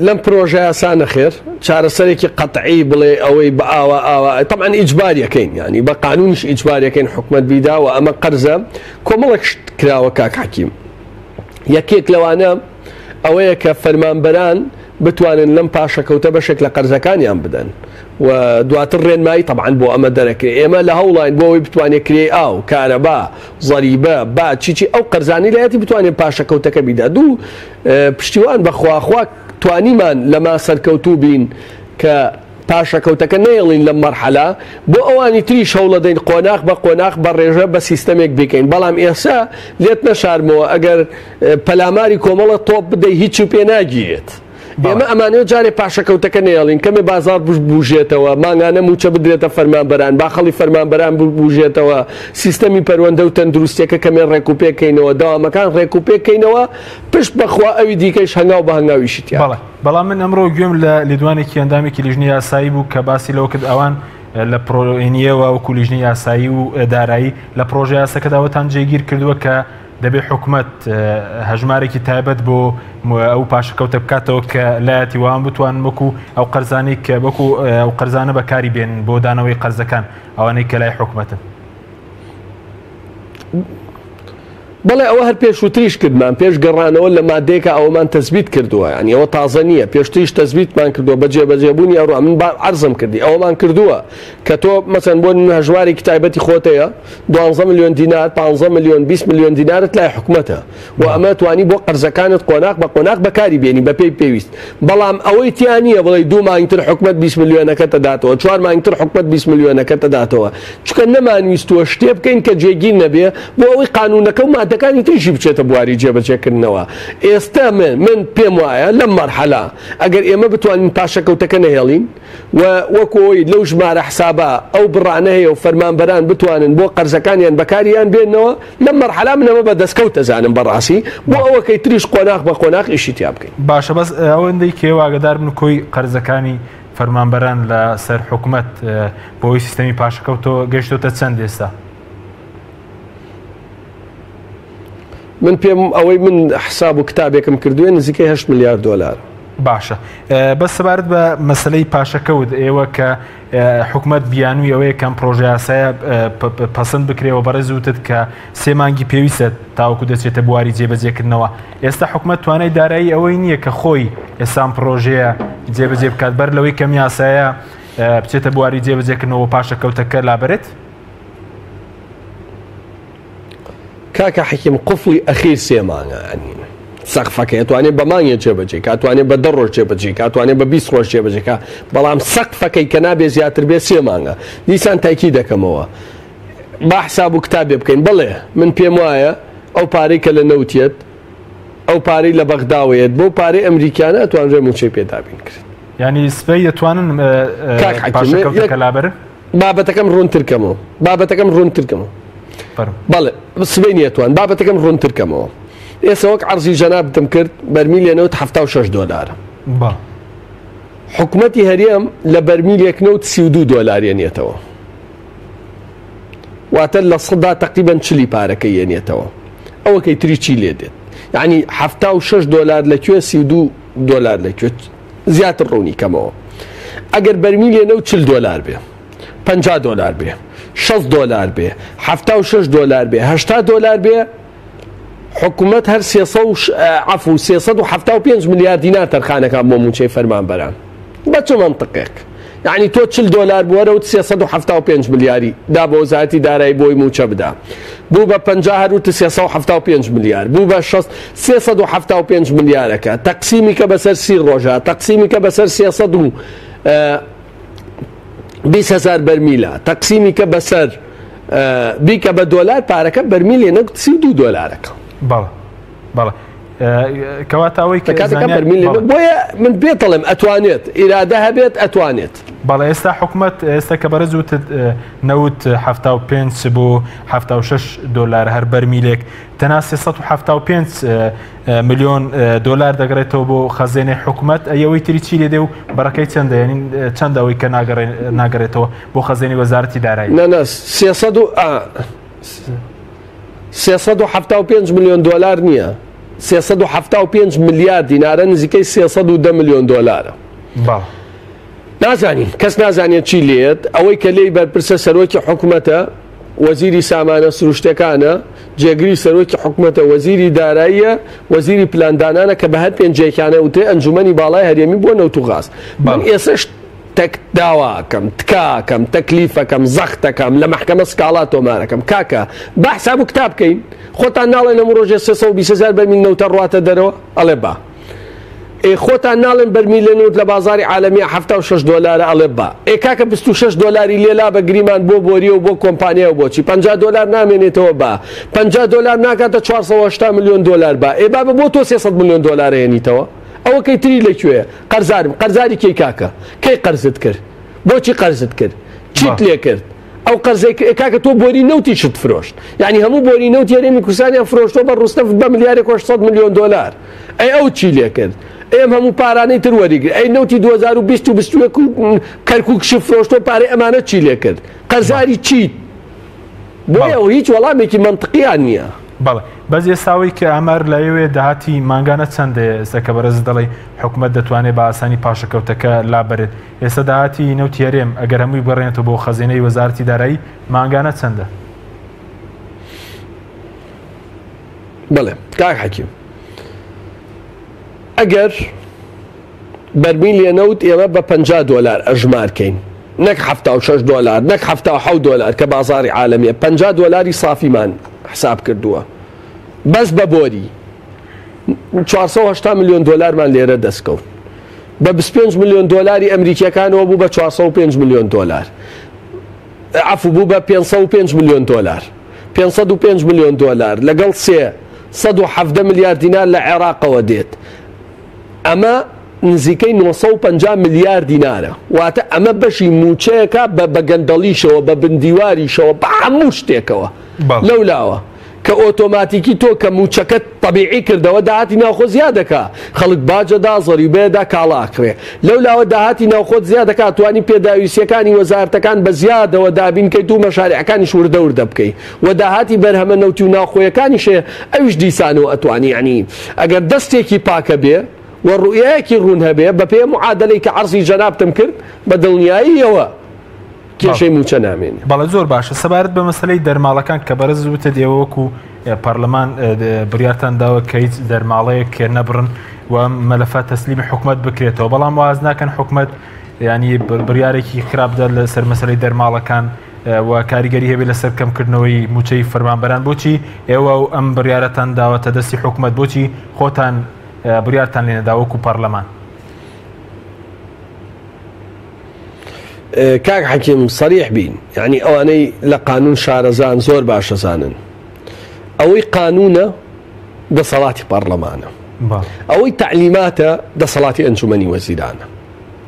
لەم پرۆژە یاسانە خێر چارەسەرێکی قەتعی بڵێ ئەوەی بە ئاوا طبعاً ئیجباریەکەین، ینی بە قانونیش ئیجباریەکەین حکوومەت بیدا و ئەمە قەرزە کۆمەڵێک کراوە کاک حەکیم. یەکێک لەوانە ئەوەیە کە فەرمانبەران بتوانن لەم پاشەکەوتە بەشێک لە قەرزەکانیان بدەن و دواتر ڕێنمایی طبعاً بۆ ئەمە دەرەکرێت. ئێمە لە هەوڵین بۆ ئەوەی بتوانێت کرێ ئاو کارەبا زەریبە با چیچی ئەو قەرزانی لایەتی بتوانێت پاشەکەوتەکە بیدا. دوو پشتیوان بەخواخوا توانیمان لەما سەرکەوتوو بین کە پاشەکەوتەکە نێڵین لەم مەرحەلا بۆ ئەوانی تریش هەوڵە دەین قۆناغ بە قۆناغ بە ڕێژە بە سیستەمێک بکەین. بەڵام ئێستا لێت نەشارمەوە ئەگەر پەلاماری کۆمەڵە تۆپ بدەی هیچ و پێ ناگیرێت. ئێمە ئەمانەوە جارێ پاشەکەوتەکە نێڵین کەمێ بازار بژێتەوە، ماگانە موچە بدرێتە فەرمانبەران، باخەڵی فەرمانبەران بژێتەوە، سیستەمی پەروەندە و تەندروستیەکە کەمێ ڕێکوپێکەکەینەوە، داوامەکان ڕێکوپێکەکەینەوە، پشت بەخوا ئەوی دیکەش هەنگاو بە هەنگاویشتیان. بەڵام من ئەمڕۆ گوێم لە لیدوانێکی ئەندامێکی لیژنی یاسایی بوو کە باسی لەوە کرد ئەوان لە پرۆینیەوە وەکو لیژنی یاسایی و دارایی لە پرۆژە یاساکەداوەتان جێگیر کردووە کە دەبێ حکوومەت هەژمارێکی تایبەت بۆ ئەو پاشەکەوتە بکاتەوە کە لایەتی وان بتوان وەکو ئەو قەرزانەی کە وەکو ئەو قەرزانە بەکاری بێن بۆ دانەوەی قەرزەکان ئەوانەی کە لای حکوومەتن. بەڵێ ئەوە هەر پێشووتریش کردمان، پێش گەڕانەوە لە مادەیەکە ئەومان تەزبیت کردووە، ینی ئەوە تازە نییە، پێشتریش تەزبیتمان کردووە بە جێبەجێبوونی ئەوڕۆ من عەرزم کردی ئەوەمان کردووە کە تۆ مەسەن بۆ هەژمارێکی تایبەتی خۆتەیە 12 ملیۆن دینار 15 ملیۆن 20 ملیۆن دینارت لای حکوومەتە و ئەمە توانی بۆ قەرزەکانت قۆناغ بە قۆناغ بەکاری بێنی بە پێی پێویست. بەڵام ئەوەی تیان نییە بڵێ 2 مانگتر حکوومەت 20 ملیۆنەکە دەداتەوە، 4 مانگتر حکوومەت 20 ملیۆنەکە دەداتەوە، چونکە نەمانویستووە شتێ بکەین کە جێگیر نەبێ بۆ ئەوەی قانونەکە و مادەکانی تریشی بچێتە بواری جێبەجێکردنەوە. ئێستا من پێم وایە لەم مەرحەلا ئەگەر ئێمە بتوانین پاشەکەوتەکە نەهێڵین و وەکۆی لەو ژمارە حسابە ئەو بڕانە هەیە و فەرمانبەران بتوانن بۆ قەرزەکانیان بەکاریان بێنەوە لەم مەرحەلا منەوە بە دەستکەوت دەزانم بەڕاستی بۆ ئەوەکەی تریش قۆناغ بە قۆناغ ئیشی تیا بکەین. باشە بەس ئەوەندەی کێوە ئاگدار بن کۆی قەرزەکانی فەرمانبەران لە سەر حکوومەت بۆی سیستەمی پاشەکەوتەوە گەشتۆتە چەند ئێستا؟ من پێم ئەوەی من حساب و کتابێکم کردووە نزیکەی 8 ملیارد دۆلار. باشە بەس سەبارەت بە مەسلەی پاشەکەوت ئێوە کە حکوومەت بیانووی ئەوەیە کەم پرۆژە یاسایە پەسەند بکرێەوە بەڕێزوتت کە 3 مانگی پێویستە تاوەکو دەچێتە بواری جێبەجێکردنەوە. ئێستا حکوومەت توانای دارایی ئەوەی نییە کە خۆی ئێسام پرۆژەیە جێبەجێ بکات بەر لەوەی کەم یاسایە بچێتە بواری جێبەجێکردنەوە پاشەکەوتەکە لابرێت؟ کاکە حەکیم قفڵی ئەخیر 3 مانگە ینی سەقفەکە ئەتوانێت بە مانگێک جێبەجێ کاتوانێت بە 10 ڕۆژ جێبەجێ کاتوانێت بە 20 ڕۆژ جێبەجێکە، بەڵام سەقفەکەی کە نابێ زیاتر بێ 3 مانگە. دیسان تاکی دەکەمەوە با حساب و کتابێ بکەین. بڵێ من پێم وایە ئەو پارەی کە لە نەوتێت ئەو پارەی لە بەغداوێت بۆ پارەی ئەمریکانە ئەتوانرێ موچەی پێدابین کرد. ینی سبەی دەتوانن پاشەکەوتەکە لابرن؟ بابەتەکەم ڕوونترکەمەوە بابەتەکەم ڕوونترکەمەوە بەڵێ سبینیەتوان بابەتەکەم ڕوونترکەمەوە ئێستا وەک عەرزی جەنابتم کرد بەرمیلێنەوت 76 دۆلارە حکوومەتی هەرێم لە بەرمیلێک نەوت 32 دۆلار یێنێتەوە واتە لە سەدا تقریباً 40 پارەکە یێنێتەوە ئەوەکەی تری چی لێ دێت یعنی 76 دۆلار لەکوێ 32 دۆلار لەکوێ زیاتر ڕوونی کەمەوە ئەگەر بەرمیلێنەوت 40 دۆلار بێ 50 دۆلار بێ 60 دۆلار بێ 76 دۆلار بێ 80 دۆلار بێ حکوومەت هەر 375 ملیار دینار تەرخانەکان بۆ موچەی فەرمانبەران بە چ مەنطقێک یعنی تۆ 40 دۆلار بووەرەوت 375 ملیاری دا بۆ وەزارەتی دارایی بۆی موچە بدا بوو بە 50 هەروت 375 ملیار بوو بە 375 ملیارەکە تەقسیمی کە بەسەر 30 ڕۆژە تەقسیمی کە بەسەر 320,000 بەرمیلە تەقسیمی کە بەسەر بیکە بە دۆلار پارەکە بەرمیلێنە 32 دۆلارەکە بەڵێ کەواتەوەی بۆیە من پێتەڵێم ئەتوانێت ئیرادە هەبێت ئەتوانێت بەڵێ ئێستا حکوومەت ئێستا کە بەرز وتت نەوت 75 بۆ 76 دۆلار هەر بەرمیلێک تەنها 375 ملیۆن دۆلار دەگرێتەوە بۆ خەزێنەی حکوومەت ئەوەی تری چی لێ دێ و بەڕەکەی چەندە ینی چەند ئەوەی کە ناگەڕێتەوە بۆ خەزێنی وەزارەتی دارایی 375 ملیۆن دۆلار نییە 375 ملیار دینارە نزیکەی 310 ملیۆن دۆلارە نازانین کەس نازانێت چی لێت ئەوەی کە لێی بەرپرسە سەرۆکی حکوومەتە وەزیری سامانە سروشتەکانە جێگری سەرۆکی حکوومەتە وەزیری داراییە وەزیری پلاندانانە کە بە هەر پێنجێکانە وتێ ئەنجومەنی باڵای هەرێمی بۆ نەوت و غاز من ئێسش تەک داواکەم تکاکەم تەکلیفەکەم زەختەکەم لە مەحکەمە سکاڵات تۆمارەکەم کاکە با حساب و کتاب بکەین خۆتان ناڵێن ئەم ڕۆژێ 320,000 بەرمیل نەوتە ڕواتە دەرەوە ئەڵێ با خۆتان ناڵێن بەرمیلێنوت لە بازاری عالەمی 76 دۆلارە ئەڵێ با کاکە 26 دۆلاری لێلا بە گریمان بۆ بۆریە و بۆ کۆمپانیا و بۆچی 50 دۆلار نامێنێتەوە با 50 دۆلار ناکاتە 480 ملیۆن دۆلار با با بۆ تۆ 300 ملیۆن دۆلار هێنیتەوە ئەوە کەی تری لەکوێ قەرزاری کەی کاکە کەی قەرزت کرد بۆچی قەرزت کرد چیت لێ کرد ئەو قەرزەی کاکە تۆ بۆری نەوتی شت فرۆشت یعنی هەموو بۆری نەوت یاریێمی کوردستانیان فرۆشتۆ بە ڕوستەف بە ملیارێک 800 ملیۆن دۆلار ئەو چی لێ کرد ئێم هەموو پارانەی تر وەریگر نەوتی 2020 و 21 کەرکک شی فرۆشتۆ پارەی ئەمانە چی لێ کرد قەرزاری چیت بۆیە ئەو هیچ وەڵامێکی منطقییان نییە بەڵێ بەس ئێستاوەی کە ئەمار لەوێ داهاتی مانگانە چەندێ ئێستا کە بەرز دەڵێ حکوومەت دەتوانێت بە ئاسانی پاشەکەوتەکە لابرێت ئێستا داهاتی نەوتی هەرێم ئەگەر هەمووی بڕێنێتەوە بۆ خەزینەی وەزارەتی دارایی مانگانە چەندە؟ بەڵێ کاک حەکیم ئەگەر بەرمیلێ نەوت ئێمە بە 50 دۆلار ئەژمارکەین نەک 76 دۆلار نەک 77 دۆلار کە بازاری عالەمیە 50 دۆلاری صافیمان حساب کردووە بەس بە بۆری 480 ملیۆن دۆلارمان لێرە دەستکەوت بە 25 ملیۆن دۆلاری ئەمریکیەکانەوە بوو بە 405 ملیۆن دۆلار عفو بوو بە 505 ملیۆن دۆلار 505 ملیۆن دۆلار لەگەڵ 370 ملیار دینار لە عێراقەوە دێت ئەمە نزیکەی 950 ملیار دینارە واتە ئەمە بەشی موچەیەکە بە گەندەڵیشەوە بە بندیواریشەوە بە هەموو شتێکەوە لەولاوە کە ئۆتۆماتیکی تۆ کە موچەکەت طبیعی کردەوە داهاتی ناوخۆ زیادەکە خەڵک باجەدا زەریبەیەدا کاڵاکرێ لەولاوە داهاتی ناوخۆت زیادەکە توانی پێداویستیەکانی وەزارەتەکان بە زیادەوە دابین کەیت و مەشارێعەکانیش وردە بکەی و داهاتی بەرهەمە نەوتی و ناوخۆیەکانیشێ ئەویش دیسانەوە ئەتوانی ینی ئەگەر دەستێکی پاکە بێ و ڕوئەیەکی ڕوون هەبێ بە پێ معادلەی کە عەرزی جەنابتم کرد بە دڵنیاییەوە کێشەی موچە نامێنێ بەڵێ زۆر باشە سەبارەت بە مەسەلەی دەرماڵەکان کە بەرز وتە دێوەکو پەرلەمان بڕیارتان داوە کە هیچ دەرماڵەیەک کێ نەبڕن و مەلەفە تەسلیمی حکوومەت بکرێتەوە بەڵام واز ناکەن حکوومەت ینی بڕیارێکی خراپدا لەسەر مەسەلەی دەرماڵەکان و کاریگەری هەبێت لەسەر کەمکردنەوەی موچەی فەرمانبەران بۆچی ئێوە و ئەم بڕیارەتان داوەتە دەستی حکوومەت بۆچی خۆتان بڕیارتان لێ نەداوەکو پەرلەمان کاک حەکیم سەریح بین یعنی ئەوانەی لە قانون شارەزان زۆر باشەزانن ئەوەی قانونە دەسەڵاتی پەرلەمانە ئەوەی تعلیماتە دەسەڵاتی ئەنجومەنی وەزیرانە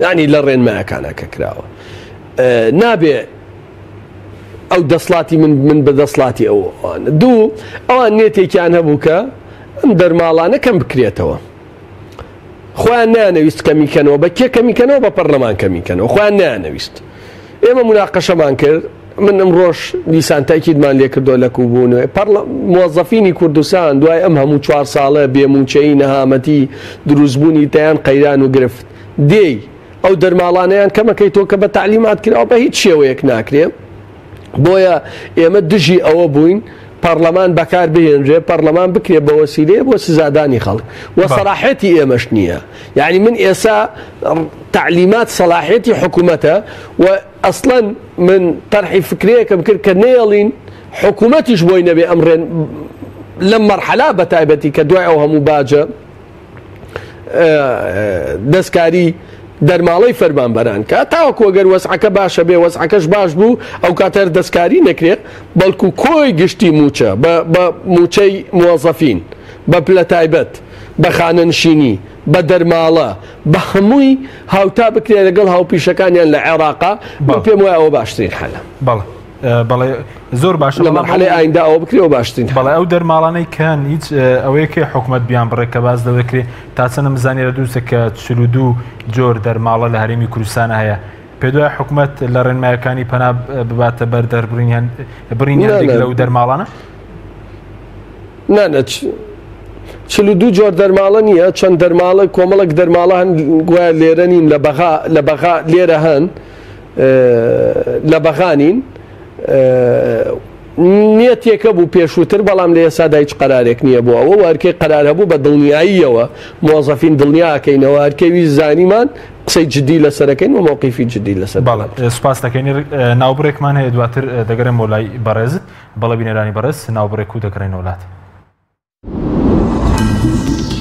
یعنی لە ڕێنمایەکانە کە کراوە نابێ ئەو دەسڵاتی من بە دەسڵاتی ئەوانە دوو ئەوان نێتێکیان هەبوو کە ئەم دەرماڵانە کەم بکرێتەوە خۆیان نانەویست کەمیکەنەوە بە کێ کەمیکەنەوە بە پەرلەمان کەمیکەنەوە خۆیان نانەویست ئێمە مناقەشەمان کرد من ئەم ڕۆژ دیسان تاکیدمان لێ کردۆ لە کوبوونەوە موظفینی کوردستان دوای ئەم هەموو 4 ساڵە بێموچەی نەهامەتی دروستبوونی تیان قەیران و گرفت دێی ئەو دەرماڵانەیان کەمەکەیتۆ کە بە تعلیمات کراوە بە هیچ شێوەیەک ناکرێ بۆیە ئێمە دژی ئەوە بووین پەرلەمان بەکار بهێنرێ پەرلەمان بکرێ بە وەسیلەیە بۆ سزادانی خەڵک وە سەلاحێتی ئێمەش نییە یعنی من ئێسا تعلیمات سەلاحێتی حکوومەتە و ئەسڵەن من طرحی فکرەیەکەم کرد کە نێڵین حکوومەتیش بۆی نەبێ ئەمڕێن لەم مەرحەلا بە تایبەتی کە دوای ئەو هەموو باجە دەستکاری دەرماڵەی فەرمانبەران کە تاوەکو ئەگەر وەسعەکە باشە بێ وەسعەکەش باش بوو ئەو کاتەر دەستکاری نەکرێت بەڵکو کۆی گشتی موچە بە موچەی موظفین بە پلە تایبەت بە خانەنشینی بە دەرماڵە بە هەمووی هاوتا بکرێت لەگەڵ هاوپیشەکانیان لە عێراقا من پێم وایە ئەوە باشترین حەلە بەڵێ زۆر باشە لە مەرحەلەی ئایندا ئەوە بکرێەوە باشترین بەڵێ ئەو دەرماڵانەی کەن هیچ ئەوەیەکی حکوومەت بیان بڕێ کە باز دەوەکرێت تا چەندە مزانێرە دووسە کە 42 جۆر دەرماڵە لە هەرێمی کوردستان هەیە پێ دوای حکوومەت لە ڕێنمایەکانی پەنا بباتە بەردەر برینیان لەو دەرماڵانە نانەچ 42 جۆر دەرماڵە نییە چەند دەرماڵە کۆمەڵک دەرماڵە هەن گوایە لێرە نین لە بەغا لێرە هەن لە بەغانین نیەتێکە بوو پێشووتر بەڵام لە ئێسادا هیچ قەرارێک نییە بوو ئەوە وارکەی قەرار هەبوو بە دڵنیاییەوە موظفین دڵنیاکەینەوە هەرکەوی زانیمان قسەی جدی لەسەرەکەین و مووقیفی جدی لەسەر سوپاس دەکەین ناوبڕێکمان هەیە دواتر دەگەڕێم بۆ لای بەڕێزت بەڵێ بینەرانی بەڕێز ناوبڕێک و دەگەڕێنە وڵات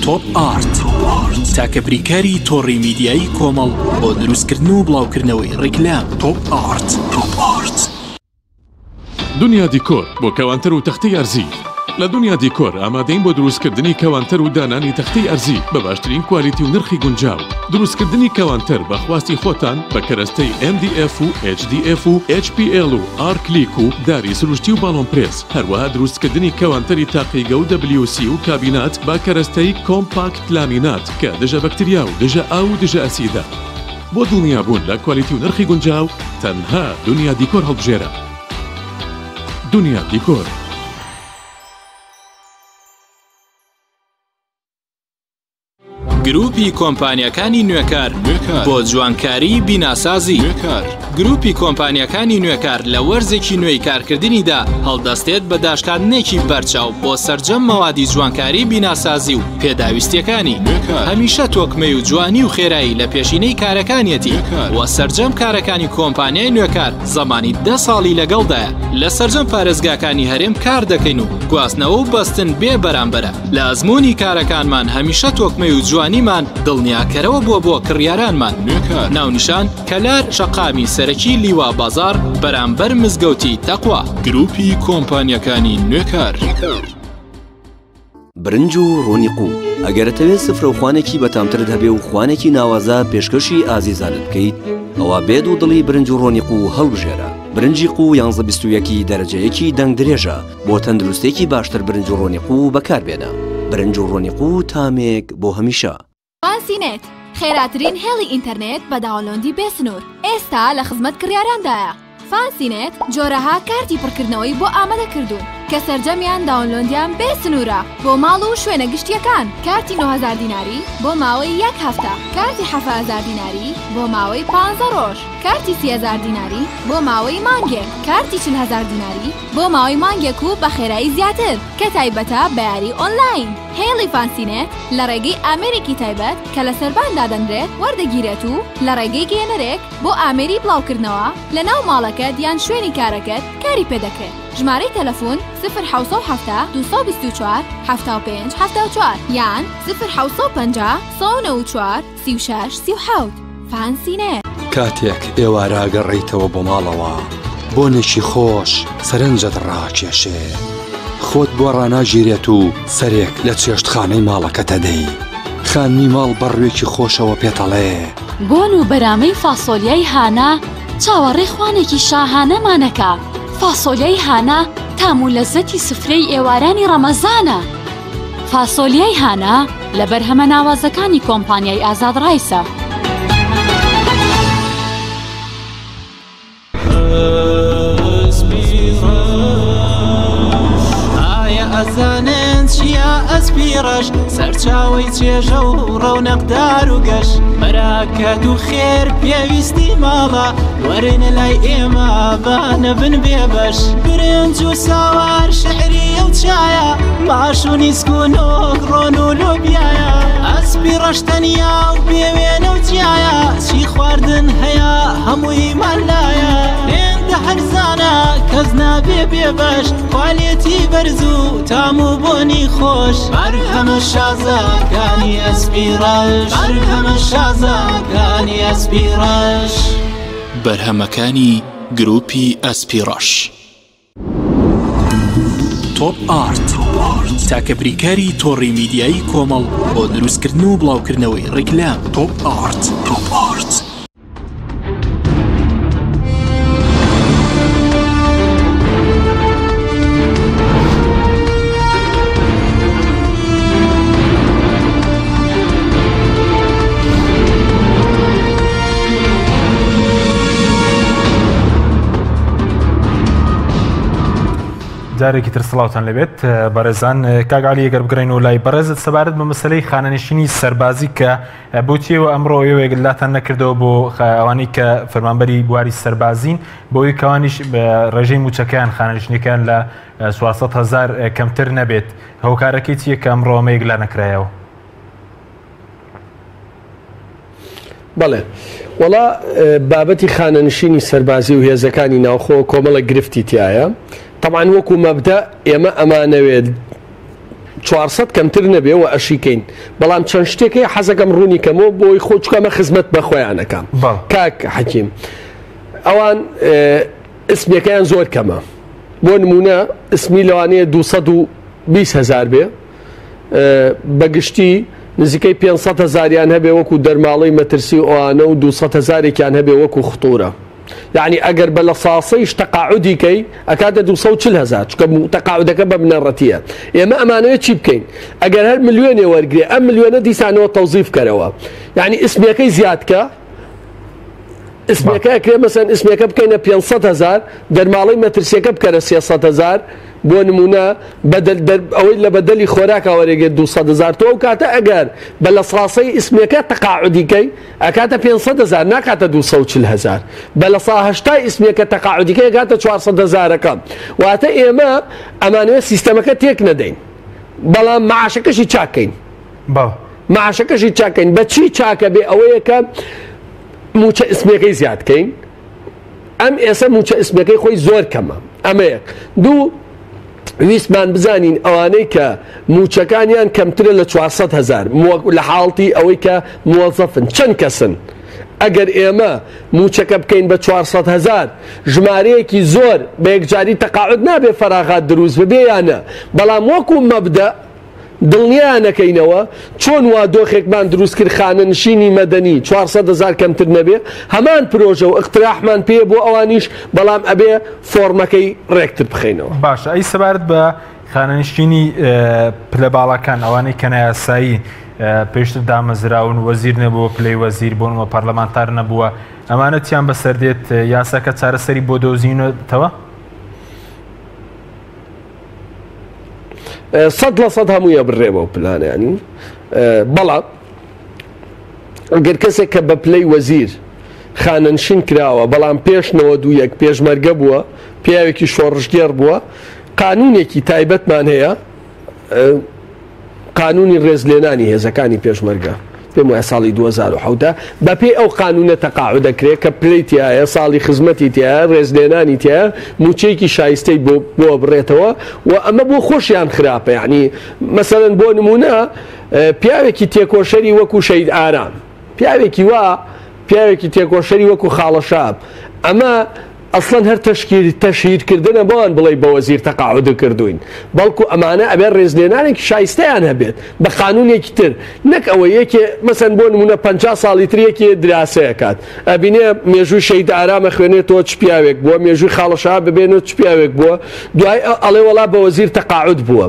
تۆپ ئارت تاکە بریکاری تۆڕی میدیایی کۆمەڵ بۆ دروستکردن و بڵاوکردنەوەی ڕیکلام تۆپ ئارت دنیا دیکۆر بۆ کەوانتەر و تەختەی ئەرزی لە دنیا دیکۆر ئامادەین بۆ دروستکردنی کەوانتەر و دانانی تەختەی ئەرزی بە باشترین کوالیتی و نرخی گونجاو دروستکردنی کەوانتەر بە خواستی خۆتان بە کەرەستەی MDF و HDF و HPL و R-Click و داری سروشتی و باڵۆن پرێس هەروەها دروستکردنی کەوانتەری تاقیگە و WC و کابینات با کەرەستەی کۆمپاکت لامینات کە دژە بەکتریا و دژە ئاو و دژە ئەسیدا بۆ دڵنیابوون لە کوالیتی و نرخی گونجاو تەنها دنیا دیکۆر هەڵبژێرە دنیا دیکۆر گروپی کۆمپانیەکانی نوێکار بۆ جوانکاری بیناسازی گروپی کۆمپانیەکانی نوێکار لە وەرزێکی نوێی کارکردنیدا هەڵدەستێت بە داشکاندنێکی بەرچاو بۆ سەرجەم مەوادی جوانکاری بیناسازی و پێداویستیەکانی هەمیشە تۆکمەی و جوانی و خێرایی لە پێشینەی کارەکانیەتی وە سەرجەم کارەکانی کۆمپانیای نوێکار زەمانی 10 ساڵی لەگەڵدایە لە سەرجەم پارێزگاکانی هەرێم کار دەکەین و گواستنەوە و بەستن بێ بەرامبەرە لە ئەزمموی کارەکانمان هەمیشە تۆکمەی و جوانیمان دڵنیاکەرەوە بۆ کڕیارانمان ناونیشان کەلار شەقامی سەرەکی لیوا بازار بەرامبەر مزگەوتی تەقوا گروپی کۆمپانیەکانی نوێکار برنج و ڕۆنیقو ئەگەرەتەوێت سفرە و خوانێکی بەتامترت هەبێ و خوانێکی ناوازە پێشکەشی ئازیزانت بکەیت ئەوە بێد و دڵی برنج و ڕۆنیقو هەڵبژێرە برنجی قو 11 دەرەجەیەکی دەنگ درێژە بۆ تەندروستێکی باشتر برنج و ڕۆنیقو بەکاربێنە برنج و ڕۆنیقو تامێک بۆ هەمیشە فانسینێت خێراترین هێڵی ئینتەرنێت بە داوڵۆندی بێسنوور ئێستا لە خزمەت کڕیاراندایە فانسینێت جۆرەها کارتی پڕکردنەوەی بۆ ئامادە کردوون کە سەرجەمیان داوڵۆندیان بێسنوورە بۆ ماڵ و شوێنە گشتیەکان کارتی 9000 دیناری بۆ ماوەی 1 هەفتە کارتی 7000 دیناری بۆ ماوەی 15 ڕۆژ کارتی 30000 دیناری بۆ ماوەی مانگێک کارتی 40000 دیناری بۆ ماوەی مانگێک و بە خێرایی زیاتر کە تایبەتە بە یاری ئۆنلاین هێڵی فانسینێت لە ڕێگەی ئامێرێکی تایبەت کە لە سەرباندا دەنرێت وەردەگیرێت و لە ڕێگەی گێنەرێک بۆ ئامێری بڵاوکردنەوە لە ناو ماڵەکەت یان شوێنی کارەکەت کاری پێدەکرێت ژمارەی تەلەفۆن 0 224 75 74 یان 0 194 36 37 فانسینێت کاتێک ئێوارەگەڕێیتەوە بۆ ماڵەوە بۆنێکی خۆش سەرنجت ڕاکێشێ خۆت بۆ ڕناژیرێت و سەرێک لە چێشتخانەی ماڵەکەتە دەی خانمی ماڵ بەڕوێکی خۆشەوە پێتەڵێ بۆن و بەرامەی فاسۆلیای هانا چاوەڕێ خوانێکی شاهانەمانەکە فاسۆلیای هانا تام و لەزەتی سفرەی ئێوارانی ڕەمەزانە. فاسۆلیای هانا لە بەرهەمە ناوازەکانی کۆمپانیای ئازاد ڕایسە. ئەزانن چیا ئەسپیڕەش سەرچاوی چێژە و ڕەونەقدار و گەش بەراکەت و خێر پێویستی ماڵە وەرن لای ئێمە بانە بن بێبەش برنج و ساوار شعری ئەو چایە ماش و نیسک و نۆک ڕۆن و لۆبیایە ئەسپیڕەش تەنیا و بێوێنە و جیایە چی خواردن هەیە هەمووی مەلایە لێندە هەرزانە کەس نابێ بێبەش کوالێتی بەرز و تام و بۆنی خۆش بەرهەمە شازەکانی ئەسپیڕەش بەرهەمە شازەکانی ئەسپیڕەش بەرهەمەکانی گروپی ئەسپیڕەش. تۆپ ئارت تاکە بریکاری تۆڕی میدیایی کۆمەڵ بۆ دروستکردن و بڵاوکردنەوەی ڕیکلام. تۆپ ئارت. جارێکی تر سڵاوتان لەبێت بەڕێزان. کاگالی ئەگەر بگرین و لای بەڕێزت سەبارەت بە مەسەلەی خانەنشینی سەربازی کە بۆچیەوە ئەمڕۆ ئێوەیەکلاتان نەکردەوە بۆ ئەوانەی کە فەرمانبەری بواری سەربازین بۆی کەوانیش ڕێژەی موچەکەیان خانەنشینەکان لە 400,000 کەمتر نەبێت. هەوکارەکەی چیە کە ئەمڕۆ ئەمەیەکلا نەکرایەوە؟ بەڵێ وەڵا بابەتی خانەنشینی سەربازی و هێزەکانی ناوخۆ کۆمەڵە گرفتی تایە. طبعا وەکو مەبدە ئێمە ئەمانەوێت 400 کەمتر نەبێ و ئەشیکەین بەڵام چەند شتێکی حەزەکەم ڕوونی کەمەوە بۆی خۆچکەمە خزمەت بە خۆیانەکەم. کاک حەکیم ئەوان ئسمەکەیان زۆر کەمە. بۆ نمونە ئسمی لەوانەیە 220,000 بێ بەگشتی نزیکەی 500,000یان هەبێ وەکو دەرماڵی مەترسی ئەوانە و 200,000ێکیان هەبێ وەکو خوتورە. يعني ئەگەر بە لە ساسەیش تەقاعودی کەی ئەکاتە 240,000 چکە تەقاعودەکە بە بنەڕەتیە. ئێمە ئەمانەوێت چی بکەین؟ ئەگەر هەر ملیۆنێ وەرگێ ئەم ملیۆنە دیسانەوە تەوزیف کەرەوە. يعني ئسمەکەی زیادکە ئسمەکە ئەکرێ مەسەن ئسمەکە بکەینە 500,000 دەرماڵی مەترسیەکە بکەرە 300,000 بۆ نمونە ئەوەی لە بەدەلی خۆراکە وەرەگێت 200,000 تۆ ئەو کاتە ئەگەر بە لە ساسەی ئسمەکە تەقاعودیکەی ئەکاتە 500,000 ناکاتە 240,000 بە لە ساهشتای ئسمەکە تەقاعودیکەی ئەکاتە 400,000ەکە. واتە ئێمە ئەمانوێت سیستەمەکە تێک نەدەین بەڵام معاشەکەشی چاکەین. معاشەکەشی چاکەین بە چی چاکە بێ ئەوەیە کە موچە ئسمەکەی زیادکەین. ئەم ئێستا موچە ئسمەکەی خۆی زۆر کەمە. ئەمەیەک. دوو ویستمان بزانین ئەوانەی کە موچەکانیان کەمترە لە 400,000 لە حاڵتی ئەوەی کە موەزەفن چەند کەسن. ئەگەر ئێمە موچەکە بکەین بە 400,000 ژمارەیەکی زۆر بە یەکجاری تەقاعود نابێ فەراغات دروست ببێ یانە بەڵام وەکو مەبدە دڵنیانەکەینەوە چۆن وا دۆخێکمان دروست کرد خانەنشینی مەدەنی 400,000 کەمتر نەبێ هەمان پرۆژە و اقتراحمان پێ بۆ ئەوانیش بەڵام ئەبێ فۆرمەکەی ڕێکتر بخەینەوە. باشە ئەی سەبارەت بە خانەنشینی پلە باڵەکان ئەوانەی کە نایاسایی پێشتر دامەزراون وەزیر نەبووە پلەی وەزیر بۆنەوە پەرلەمانتار نەبووە ئەمانە چیان بەسەردێت یاساکە چارەسەری بۆ دۆزینەوە؟ 100% هەموویە بڕێبەوە پلانیانی بەڵام ئەگەر کەسێک کە بە پلەی وەزیر خانەنشین کراوە بەڵام پێشنەوە دوو یەک پێشمەرگە بووە پیاوێکی شۆڕژگێر بووە قانونێکی تایبەتمان هەیە قانونی ڕێزلێنانی هێزەکانی پێشمەرگە پێم وایە ساڵی 2007 بەپێی ئەو قانونە تەقاعود دەکرێت کە پلەی تایە ساڵی خزمەتی تایە ڕێزلێنانی تایە موچەیەکی شایستەی بۆ بڕێتەوە و ئەمە بۆ خۆشیان خراپە. یعنی مەسەلەن بۆ نمونە پیاوێکی تێکۆشەری وەکو شەید ئارام پیاوێکی وا پیاوێکی تێکۆشەری وەکو خاڵەشاب ئەمە ئەسڵەن هەر تەشهیرکردنە بەوان بڵێ بە وەزیر تەقاعود کردوین بەڵکو ئەمانە ئەبێ ڕێزلێنانێکی شایستەیان هەبێت بە قانونێکی تر نەک ئەوە یەکێ مەسەن بۆ نمونە 50 ساڵی تر یەکێ دراسەیەکات ئەبینێ مێژووی شەید ئارامە خوێنێتەوە چ پیاوێک بووە مێژووی خاڵەشا ببێنەوە چ پیاوێک بووە دوای ئەڵێ وەڵا بە وەزیر تەقاعود بووە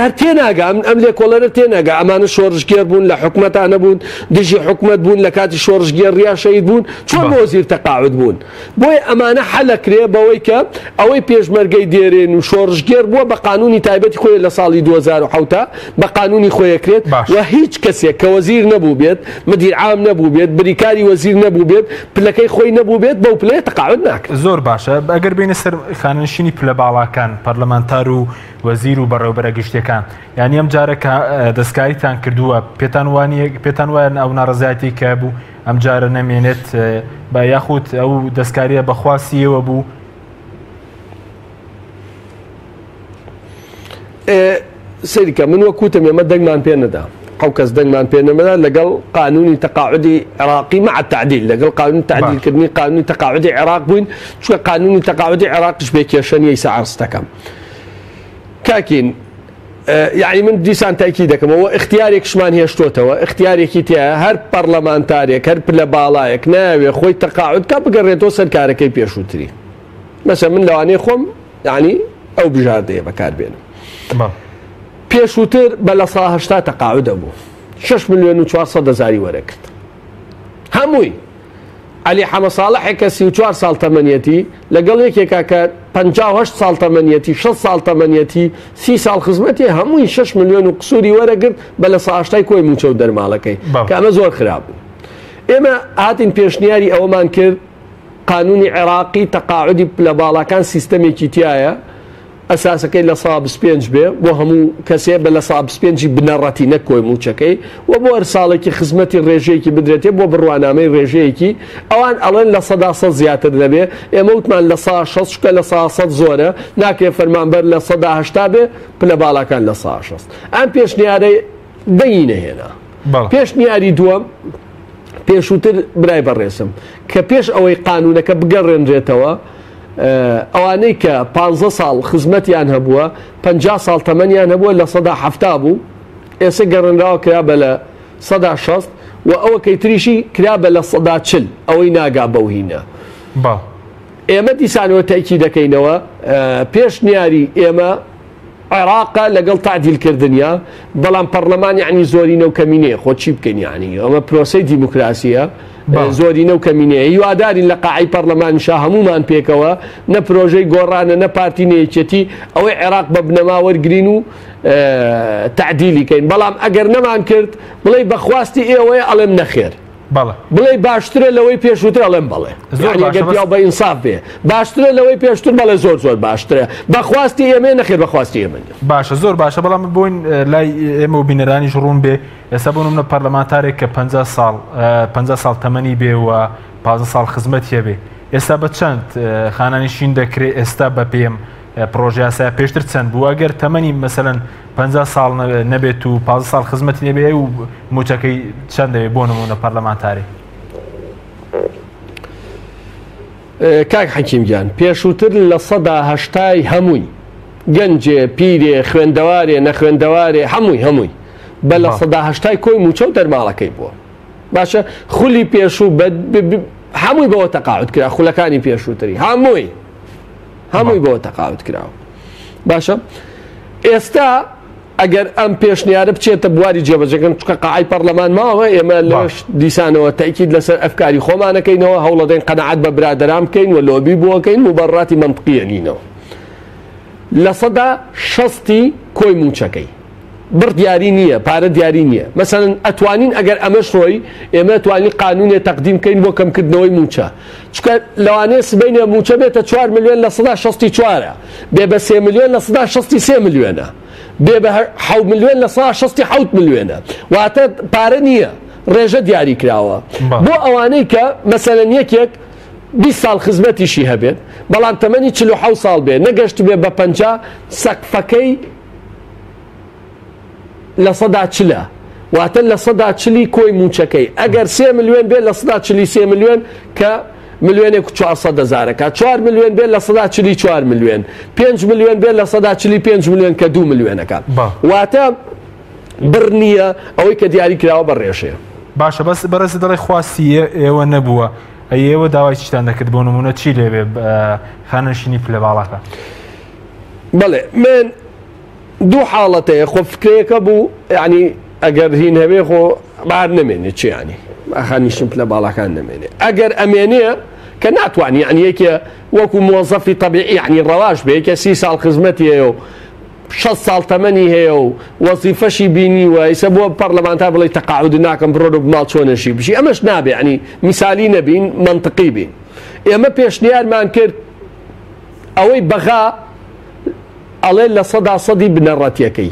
هەر تێناگە ئەم لێکۆڵەرە تێناگە ئەمانە شۆڕژگێر بوون لە حکومەتانە بوون دژی حکومەت بوون لە کاتی شۆڕژگێر ڕیا شەید بوون چۆن بە وەزیر تەقاعود بوون بۆیە ئەمانە حەلەکرێ بەوەی کە ئەوەی پێشمەرگەی دێرێن و شۆڕژگێر بووە بە قانونی تایبەتی خۆی لە ساڵی 2007 بە قانونی خۆیەکرێت و هیچ کەسێک کە وەزیر نەبوو بێت مدیر عام نەبوو بێت بریکاری وەزیر نەبوو بێت پلەکەی خۆی نەبوو بێت بەو پلەیە تەقاعود ناکرێت زۆر باشە ئەگەر بینە سەر خانەنشینی پلە باڵاکان پەرلەمانتار و وەزیر و بەڕێوەبەرە گشتەکان یعنی ئەم جارە دەستکاریتان کردووە پێتان وایە ئەو ناڕزایەتی کە بوو ئەم جارە نەمێنێت بە یاخود ئەو دەستکاریە بەخواسیەوە بوو سەریکە من وەکوتم ئێمە دەنگمان پێ نەدا ئەو کەس دەنگمان پێ نەمەدا لەگەڵ قانونی تەقاعودی عێراقی مع التعدیل لەگەڵ قانونی تعدیلکردنی قانونی تەقاعودی عێراق بووین چونکە قانونی تەقاعودی عێراقش بێکێشەنیە ئیسا عەرز دەکەم کاکین یعنی من دیسان تاکی دەکەمەوە اختیارێکشمان هێشتۆتەوە اختیارێکی تایە هەر پەرلەمانتارێک هەر پلە باڵایەک ناوێ خۆی تەقاعود کا بگەڕێتەوە سەر کارەکەی پێشووتری مەسە من لەوانەیە خۆم یعنی ئەو بژاردەیە بەکاربێنم پێشووتر بە لە ساهشتا تەقاعودە بوو 6 ملیۆن و 400,000 وەرەگرت هەمووی علی حەمە ساڵحێکە 34 ساڵ تەمەنیەتی لەگەڵ یەکێکا کە 58 ساڵ تەمەنیەتی 6 ساڵ تەمەنیەتی 30 ساڵ خزمەتی هەمووی 6 ملیۆن و قسووری وەرەگرت بە لە ساهشتای کۆی موچە و دەرماڵەکەی کە ئەمە زۆر خراپ بوو ئێمە هاتین پێشنیاری ئەوەمان کرد قانونی عێراقی تەقاعودی لە باڵاکان سیستەمێکی تایە ئەساسەکەی لە 125 بێ بۆ هەموو کەسێ بە لە 125 بنەڕەتی نەکۆی موچەکەی و بۆ هەر ساڵێکی خزمەتی ڕێژەیەکی بدرێتێ بۆ بڕوانامەی ڕێژەیەکی ئەوان ئەڵێن لە 100 زیاتر دەبێ ئێمە وتمان لە 160 شکە لە 100 زۆرە ناکێ فەرمانبەر لە 180 بێ پلە باڵاکان لە 160 ئەم پێشنیارەی دەی نەهێنا پێشنیاری دووەم پێشووتر برای بەڕێسم کە پێش ئەوەی قانونەکە بگەڕێنرێتەوە ئەوانەی کە 15 ساڵ خزمەتیان هەبووە 50 ساڵ تەمەنیان هەبووە لە 170 بوو ئێستا گەڕێنراوە کرا بە لە 160 و ئەوە کەی تریشی کرا بە لە 140 ئەوەی ناگا بەوهینە ئێمە دیسانەوە تایکی دەکەینەوە پێشنیاری ئێمە عێراقە لەگەڵ تعدیلکردنیا بەڵام پەرلەمان یعنی زۆرینە و کەمینەیە خۆ چی بکەین یعنی ئەمە پرۆسەی دیموکراسیە زۆرینە و کەمینەیە هیوادارین لە قاعی پەرلەمانیشا هەمومان پێکەوە نە پرۆژەی گۆڕانە نە پارتی نەیەکێتی ئەوەی عێراق بە بنەما وەرگرین و تعدیلیکەین بەڵام ئەگەر نەمان کرد بڵێ بەخواستی ئێوەیە ئەڵێم نەخێر بڵێ باشترە لەوەی پێشووتر ئەڵێم بەڵێ ئەگەر پیا بە ئینساف بێ باشترە لەوەی پێشتر بەڵێ زۆر باشترە بەخواستی ئێمە نەخێر بەخواستی ئێمە باشە زۆر باشە بەڵام بۆین لای ئێمە و بینەرانیش ڕوون بێ ئێستا بۆ نمونە پەرلەمانتارێک کە 50 ساڵ تەمەنی بێ و 15 ساڵ خزمەتیە بێ ئێستا بە چەند خانانشین دەکرێت ئێستا بە پێم پرۆژه یاسایە پێشتر چەند بوو ئەگەر تەمەنی مەسەلەن 50 ساڵ نەبێت و 15 ساڵ خزمەتی نەبێ و موچەکەی چەند دەوێت بۆ نمونە پەرلەمانتاری کاک حەکیمگیان پێشووتر لە 180 هەمووی گەنجێ پیرێ خوێندەوارێ نەخوێندەوارێ هەمووی بە لە 180 کۆی موچە و دەرماڵەکەی بووە باشە خولی پێشوو هەمووی بەوە تەقاعود کرا خولەکانی پێشووتری هەمووی بەوە تەقاعود کراوە باشە ئێستا ئەگەر ئەم پێشنیارە بچێتە بواری جێبەجەکەن چکە قاعی پەرلەمان ماوە ئێمە لەش دیسانەوە تاکید لەسەر ئەفکاری خۆمانەکەینەوە هەوڵەدەین قەنەعەت بە برادەران بکەین و لۆبی بووەکەین مبەڕاتی منطقیە نینەوە لە 160 کۆی موچەکەی بڕ دیاری نییە پارە دیاری نییە مەسەڵەن ئەتوانین ئەگەر ئەمەش ڕۆی ئێمە توانین قانونێ تەقدیم بکەین بۆ کەمکردنەوەی موچە چکە لەوانەیە سبەینە موچە بێتە 4 ملیۆن لە 164 بێ بە 3 ملیۆن لە 163 ملیۆنە بێ بە 7 ملیۆن لە 167 ملیۆنە واتە پارە نییە ڕێژە دیاری کراوە بۆ ئەوانەی کە مەسەڵەن یەکێک 20 ساڵ خزمەتیشی هەبێت بەڵام تەمەنی 47 ساڵ بێ نەگەشت بێ بە 50 سەقفەکەی لە 140 واتە لە 140 کۆی موچەکەی ئەگەر 3 ملیۆن بێت لە 143 ملیۆن کە ملیۆنێک 400,000 4 ملیۆن بێت لە 144 ملیۆن 5 ملیۆن بێت لە 145 ملیۆن کە 2 ملیۆنەکان واتە بڕ نییە ئەوەی کە دیاری کراوە بە ڕێژەیە. باشە بەس بەڕێز دەڵی خواستی ئێوە نەبووە ئێوە داوای چتان دەکرد بۆ نمونە چی لێبێ خانەشینی پلە باڵەکە؟ بەڵێ من دوو حاڵەتەیە خۆ فکرەیەکە بوو یعنی ئەگەر هین هەبێ خۆ بار نەمێنێت چیانی خانیشتن پلە باڵەکان نەمێنێ ئەگەر ئەمێنێ کە ناتوانانی یعنی یەکێ وەکو مۆزەفی طبیعی یعنی ڕەواش بێ یەکە 30 ساڵ خزمەتی هەیە و 6 ساڵ تەمەنی هەیە و وەزیفەشی بینیوە ئیسە بۆ پەرلەمانتار بڵێ تەقاعود ناکەم بڕۆ و ماڵ چۆنەشی بشی ئەمەش نابێ ینی میسالی نەبین منطقی بین. ئێمە پێشنیارمان کرد ئەوەی بەغا ئەڵێ لە 100% بنەڕەتیەکەی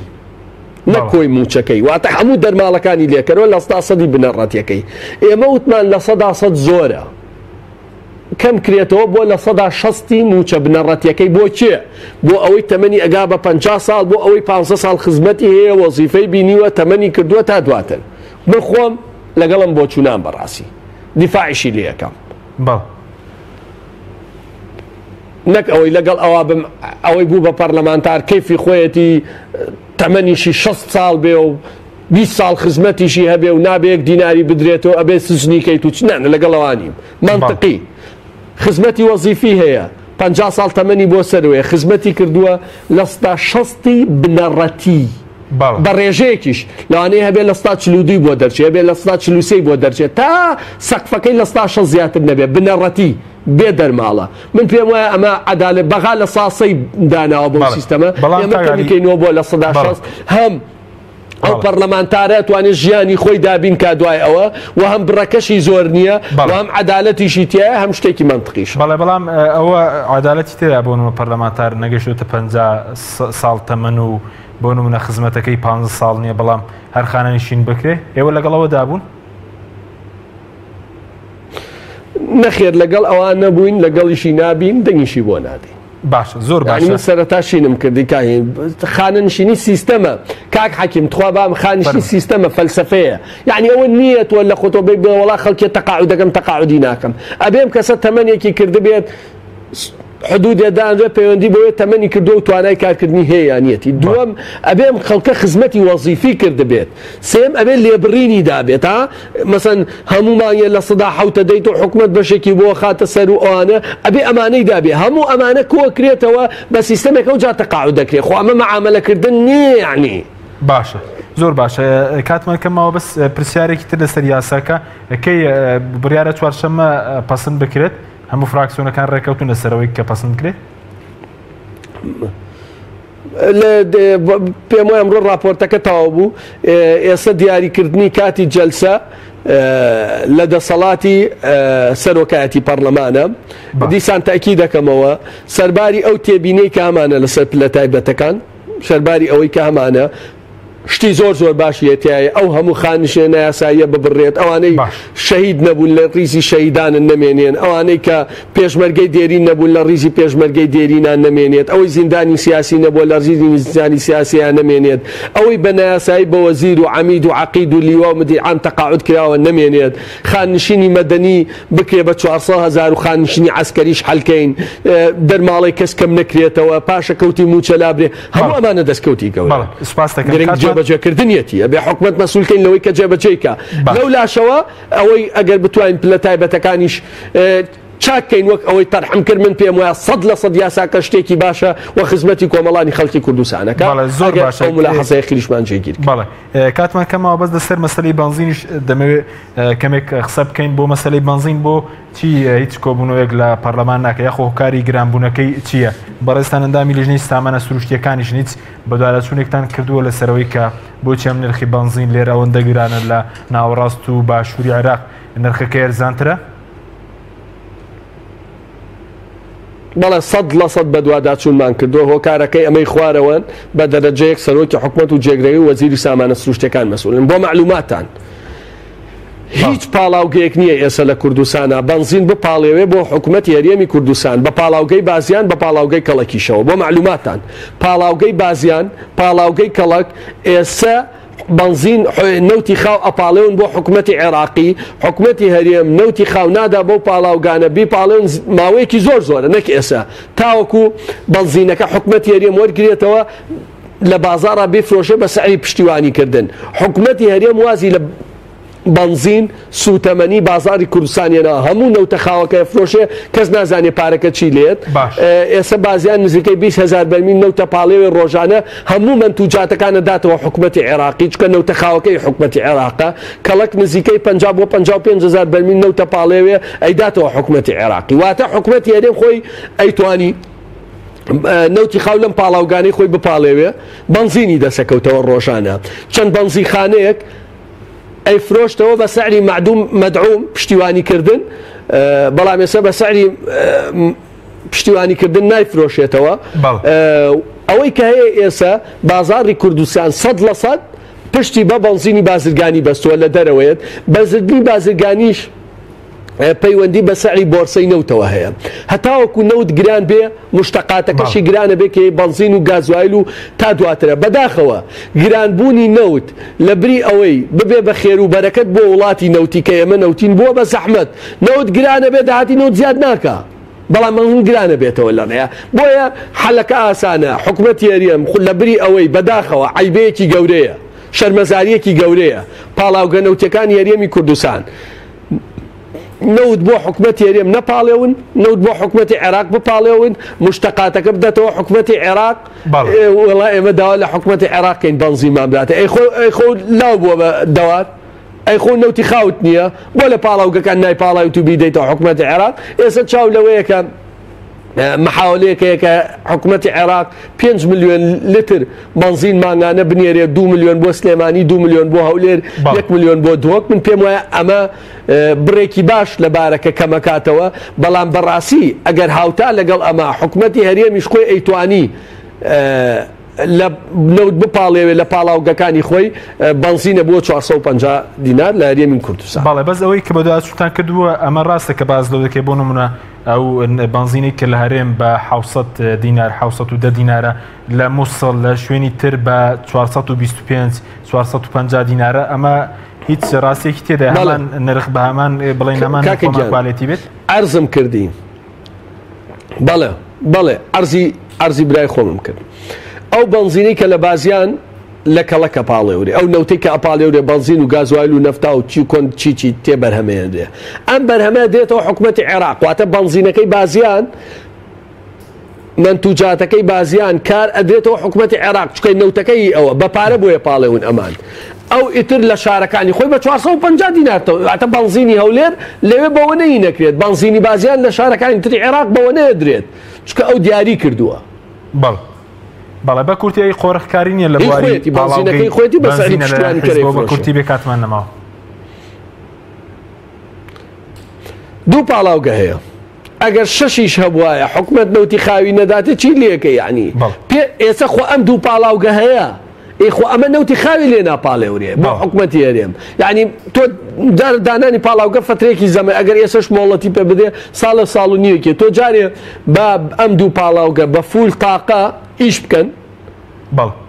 نەکۆی موچەکەی واتە هەموو دەرماڵەکانی لێکەرەوە لە 100% بنەڕەتیەکەی ئێمە وتمان لە 100% زۆرە کەم کرێتەوە بۆ لە 160 موچە بنەڕەتیەکەی بۆ چێ بۆ ئەوەی تەمەنی ئەگا بە 50 ساڵ بۆ ئەوەی 500 ساڵ خزمەتی هەیە وەزیفەی بینیوە تەمەنی کردووە تا دواتر من خۆم لەگەڵم بۆ چونان بەڕاستی دیفاعیشی لێ یەکەم نەک ئەوەی لەگەڵ ئەوە بم ئەوەی بوو بە پەرلەمانتار کەیفی خۆیەتی تەمەنیشی 6 ساڵ بێ و 20 ساڵ خزمەتیشی هەبێ و نابێت دیناری بدرێتەوە ئەبێ سزنیکەیت و چنانە لەگەڵەوانیم منطقی خزمەتی وەزیفی هەیە 50 ساڵ تەمەنی بۆ سەروێ خزمەتی کردووە لە 160 بنەڕەتی بە ڕێژەیەکیش لەوانەیە هەبێت لە 142 بۆ دەرچێت هەبێت لە 143 بۆ دەرچێت تا سەقفەکەی لە 160 زیاتر نەبێت بنەڕەتی بێ دەرماڵە من پێم وایە ئەمە عەدالەت بەغا لە ساسەی داناوە بۆ سیستەمە ئێمە کەمیکەینەوە بۆ لە 160 هەم ئەو پەرلەمانتارە توانێت ژیانی خۆی دابین کا دوای ئەوە و هەم بڕەکەشی زۆر نییە و هەم عەدالەتیشی تایە هەم شتێکی منطقیش بەڵام ئەوە عەدالەتی تێدا بۆ نمونە پەرلەمانتار نەگەیشتوتە 50 ساڵ تەمەن و بۆ نمونە خزمەتەکەی 5 ساڵ نییە بەڵام هەر خانەنشین بکرێ ئێوە لەگەڵەوە دابوون نەخێر لەگەڵ ئەوان نەبووین لەگەڵیشی نابین دەنگیشی بۆ نادین باشە زۆر باشە من سەرەتا شینم کردی کاهین خانەنشینی سیستەمە کاک حەکیم تخوا بام خانشی سیستەمە فەلسەفەیە یعنی ئەوە نییە تۆ لە خۆتۆ بێ وەڵا خەڵکی تەقاعود دەکەم تەقاعودی ناکەم ئەبێم کەسە تەمەنێکی کرده بێت حدودێ دانرێ پەیوەندی بۆیە تەمەنی کردو و توانای کارکردنی هەیەیانەتی دووەم ئەبێم خەڵکە خزمەتی وەزیفی کرد بێت سێم ئەبێت لێبڕینی دابێت ها مەسەن هەمومانیە لە 100 دەیت و حکومت بەشێکی بۆ خاتە سەر و ئەوانە ئەبێ ئەمانەی دابێ هەموو ئەمانە کۆکرێتەوە بە سیستەمێکە و جا تەقاعود دەکرێت خۆ ئەمە مەعامەلەکردن نییە یعنی باشە زۆر باشە کاتمان کەمەوە بەس پرسیارێکی تر لەسەر یاساکە کەی بڕیارە چوارشەممە پەسەند بکرێت هەموو فراکسیۆنەکان ڕێکەوتونە سەرەوەی کە پەسەند کرێت پێم وایە ئەمڕۆ راپۆرتەکە تەواو بوو ئێستا دیاریکردنی کاتی جەلسە لە دەسەڵاتی سەرۆکایەتی پەرلەمانە دیسان تاکی دەکەمەوە سەرباری ئەو تێبینەی کە هەمانە لەسەر پلە تایبەتەکان سەرباری ئەوەی کە هەمانە شتی زۆر زۆر باشیەتایە ئەو هەموو خانشێنە یاساییە ببڕێت ئەوانەی شەهید نەبوون لە ڕیزی شەهیدانن نەمێنێن ئەوانەی کە پێشمەرگەی دێرین نەبوون لە ڕیزی پێشمەرگەی دێرینان نەمێنێت ئەوەی زیندانی سیاسی نەبووە لە ڕیزی زیندانی سیاسیان نەمێنێت ئەوەی بە نایاسایی بە وەزیر و عەمید و عەقید و لیوا و مدیرعام تەقاعود کراوە نەمێنێت خانشینی مەدەنی بکرێ بە 400,000 و خانشینی عەسکەریش حەلکەین دەرماڵی کەس کەم نەکرێتەوە پاشە کەوتی موچە لابرێ هەموو ئەمانە دەستکەوتی گەورە جێبەجێکردنیەتی ئەبێ حکومت مەسئولکەین لەوەی کە جێبەجێیکە لەو لاشەوە ئەوەی ئەگەر بتوانین پلە تایبەتەکانیش چاکەین وەک ئەوەی تەرحم کرد من پێم وایە 100% یاساکە شتێکی باشە و خزمەتی کۆمەڵانی خەڵکی کوردستانەکە زۆر باشە ملاحەزەی خلیشمان جێگیر بەڵێ کاتمان کەمەوە بەس لەسەر مەسەلەی بنزینیش دەمەوێت کەمێک قسە بکەین بۆ مەسەلەی بنزین بۆ چی هیچ کۆبوونەوەیەک لە پەرلەمان ناکە یاخۆ هۆکاری گرانبوونەکەی چییە بەڕێستان ئەندامی لیژنەی سامانە سروشتیەکانیش نیت بەدوالەچوونێکتان کردووە لەسەرەوەی کە بۆچی ئەم نرخی بنزین لێرە ئەوەندە گرانە لە ناوەڕاست و باشووری عێراق نرخەکە ئەرزانترە بەڵێ 100% بەدواداچوونمان کردووە هۆکارەکەی ئەمەی خوارەوەن بە دەرەجەیەک سەرۆکی حکومەت و جێگرەوی وەزیری سامانە سروشتەکان مەسئولن بۆ معلوماتان هیچ پاڵاوگەیەک نییە ئێستا لە کوردستانە بنزین بپاڵێوێ بۆ حکومەتی هەرێمی کوردستان بە پاڵاوگەی بازیان بە پاڵاوگەی کەڵەکیشەوە بۆ معلوماتان پاڵاوگەی بازیان پاڵاوگەی کەڵک ئێستا بنزین نەوتی خاو ئەپاڵێون بۆ حکوومەتی عێراقی حکوومەتی هەرێم نەوتی خاو نادا بۆ پاڵاوگانە بیپاڵێن ماوەیەکی زۆر زۆرە نەک ئێستا تاوەکو بنزینەکە حکوومەتی هەرێم وەرگێتەوە لە بازارە بفرۆشە بە سعری پشتیوانیکردن حکوومەتی هەرێم وازی لە بنزین سوتەمەنی بازاری کوردستانیەوە هەموو نەوتەخاوەکە فرۆشێ کەس نازانێ پارەکە چی لێت ئێستا بازیان نزیکەی 20,000 بەرمیل نەوتە پاڵێوی ڕۆژانە هەموو منتوجاتەکانە داتەوە حکوومەتی عێراقی چکە نەوتەخاوەکەی حکوومەتی عێراقە کەڵک نزیکەی 50 بۆ 55,000 بەرمیل نەوتە پاڵێوێ ئەیداتەوە حکوومەتی عێراقی واتە حکوومەتی هەرێم خۆی ئەیتوانی نەوتی خاو لەم پاڵاوگانەی خۆی بپاڵێوێ بنزینی دەسەکەوتەوە ڕۆژانە چەند بنزیخانەیەک ئەی فرۆشتەوە بە سعری مەدعوم پشتیوانیکردن بەڵام ێستا بە سعری پشتیوانیکردن نایفرۆشێتەوە ئەوەی کە هەیە ئێستا بازاری کوردستان 100% پشتی بە بنزینی بازرگانی بەستووە لە دەرەوەیەت بەزردنی بازرگانیش پەیوەندی بە سعری بۆرسەی نەوتەوە هەیە هەتاوەکو نەوت گران بێ مشتەقاتەکەشی گرانە بێ کە بنزین و گازوایل و تا دواترە بەداخەوە گرانبوونی نەوت لە بری ئەوەی ببێ بە خێر و بەرەکەت بۆ وڵاتی نەوتی کە ئێمە نەوتین بووە بە زەحمەت نەوت گرانە بێ داهاتی نەوت زیاد ناکە بەڵام هەموو گرانە بێتەوە لەڕێە بۆیە حەلەکە ئاسانە حکوومەتی هەرێم لە بری ئەوەی بەداخەوە عیبەیەکی گەورەیە شەرمەزاریەکی گەورەیە پاڵاوگە نەوتەکانی هەرێمی کوردستان نەوت بۆ حکوومەتی هەرێم نەپاڵێون نەوت بۆ حکوومەتی عێراق بپاڵێون مشتەقاتەکە بدەتەوە حکوومەتی عێراق وڵای ئێمە داوا لە حکوومەتی عێراقین بنزیمان بداتە ئەی خۆ لاو بووە بە دەوات ئەی خۆ نەوتی خاوت نییە بۆ لە پاڵاوگەکان نایپاڵاوی و بیدەیتەوە حکوومەتی عێراق ئێستا چاو لەوەیەکە محاولەیەکە کە حکوومەتی عێراق 5 ملیۆن لتر بنزین مانگانە بنێرێ 2 ملیۆن بۆ سلێمانی 2 ملیۆن بۆ هەولێر 1 ملیۆن بۆ دۆک من پێم وایە ئەمە بڕێکی باش لەبارەکە کەمەکاتەوە بەڵام بەڕاستی ئەگەر هاوتا لەگەڵ ئەمە حکوومەتی هەرێمیش خۆی ئەیتوانی لە نەوت بپاڵێوێ لە پاڵاوگەکانی خۆی بنزینە بۆ 450 دینار لە هەرێمی کوردستان باڵێ بەس ئەوەی کە بەداچوتان کردووە ئەمە ڕاستە کە باز لەو دەکەی بۆ نمونە ئەو بنزینی کە لە هەرێم بە 700 دینار 710 دینارە لە مووسڵ لە شوێنی تر بە 425 دینارە ئەمە هیچ ڕاستێکی تێدا هەمان نرخ بە هەمان بڵێن هەمان کۆمەڵێتی بێت ئەرزم کردی بەڵێ ئەرزی برای خۆمم کرد ئەو بنزینی کە لە بازیان لە کەڵەکە پاڵێورێ ئەو نەوتەی کە ئەپاڵێورێ بنزین و گازوایل و نەفتا و چی کۆن چی تێ بەرهەمێنرێ ئەم بەرهەمە دێتەوە حکوومەتی عێراق واتە بنزینەکەی بازیان منتوجاتەکەی بازیان کار ئەدرێتەوە حکوومەتی عێراق چکەی نەوتەکەی ئەوە بە پارە بۆیە پاڵێون ئەمان ئەو ئیتر لە شارەکانی خۆی بە 450 دینارەوە واتە بنزینی هەولێر لەوێ بەوە نەی نەکرێت بنزینی بازیان لە شارەکانی تری عێراق بەوە نەدرێت چکە ئەو دیاری کردووە بەڵێ بە کورتی قۆرخکاری نیە لە بواری بازینەکەی خۆیتی بە سەری پشتیوانیکەری بە کورتی بێ کاتمانەماوە دوو پاڵاوگە هەیە ئەگەر شەشیش هەبوایە حکوومەت نەوتی خاوی نەداتێ چی لێکە یعنی ئێستا خۆ ئەم دوو پاڵاوگە هەیە ئێخۆ ئەمە نەوتی خاوی لێ ناپاڵێورێ بۆ حکوومەتی هەرێم یعنی تۆ دانانی پاڵاوگە فترێکی زەمە ئەگەر ئێسش مۆڵەتی پێ بدێ ساڵە ساڵ و نیوەکێ تۆ جارێ بە ئەم دوو پاڵاوگە بە فول تاقە ئیش بکەن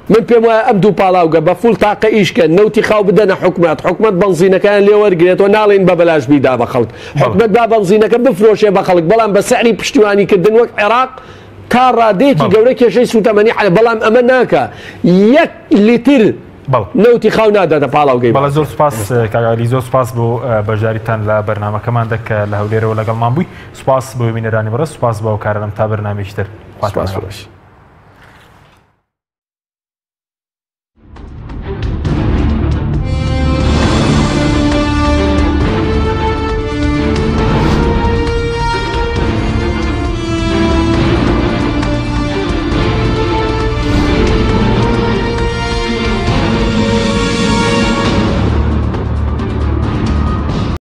من پێم وایە ئەم دوو پاڵاوگە بە فول تاقە ئیشکەن نەوتی خاو بدەنە حکوومەت بنزینەکان لێ وەرگێتەوە ناڵێن بە بەلاش بیدا بە خەڵک حکوومەت با بنزینەکە بفرۆشێ بە خەڵک بەڵام بە سعری پشتیوانیکردن وەک عێراق تا ڕادەیەکی گەورە کێشەی سوتەمەنی حەلە بەڵام ئەمە ناکە 1 لیتر نەوتی خاو ناداتە پاڵاوگەی بەڵە زۆر سپاس کاگالی زۆر سپاس بۆ بەشداریتان لە بەرنامەکەمان دەکە لە هەولێرەوە لەگەڵمان بووی سپاس بۆ بینەرانی بەڕێز سپاس بۆ کارەم تا بەرنامێکی تر سپاس.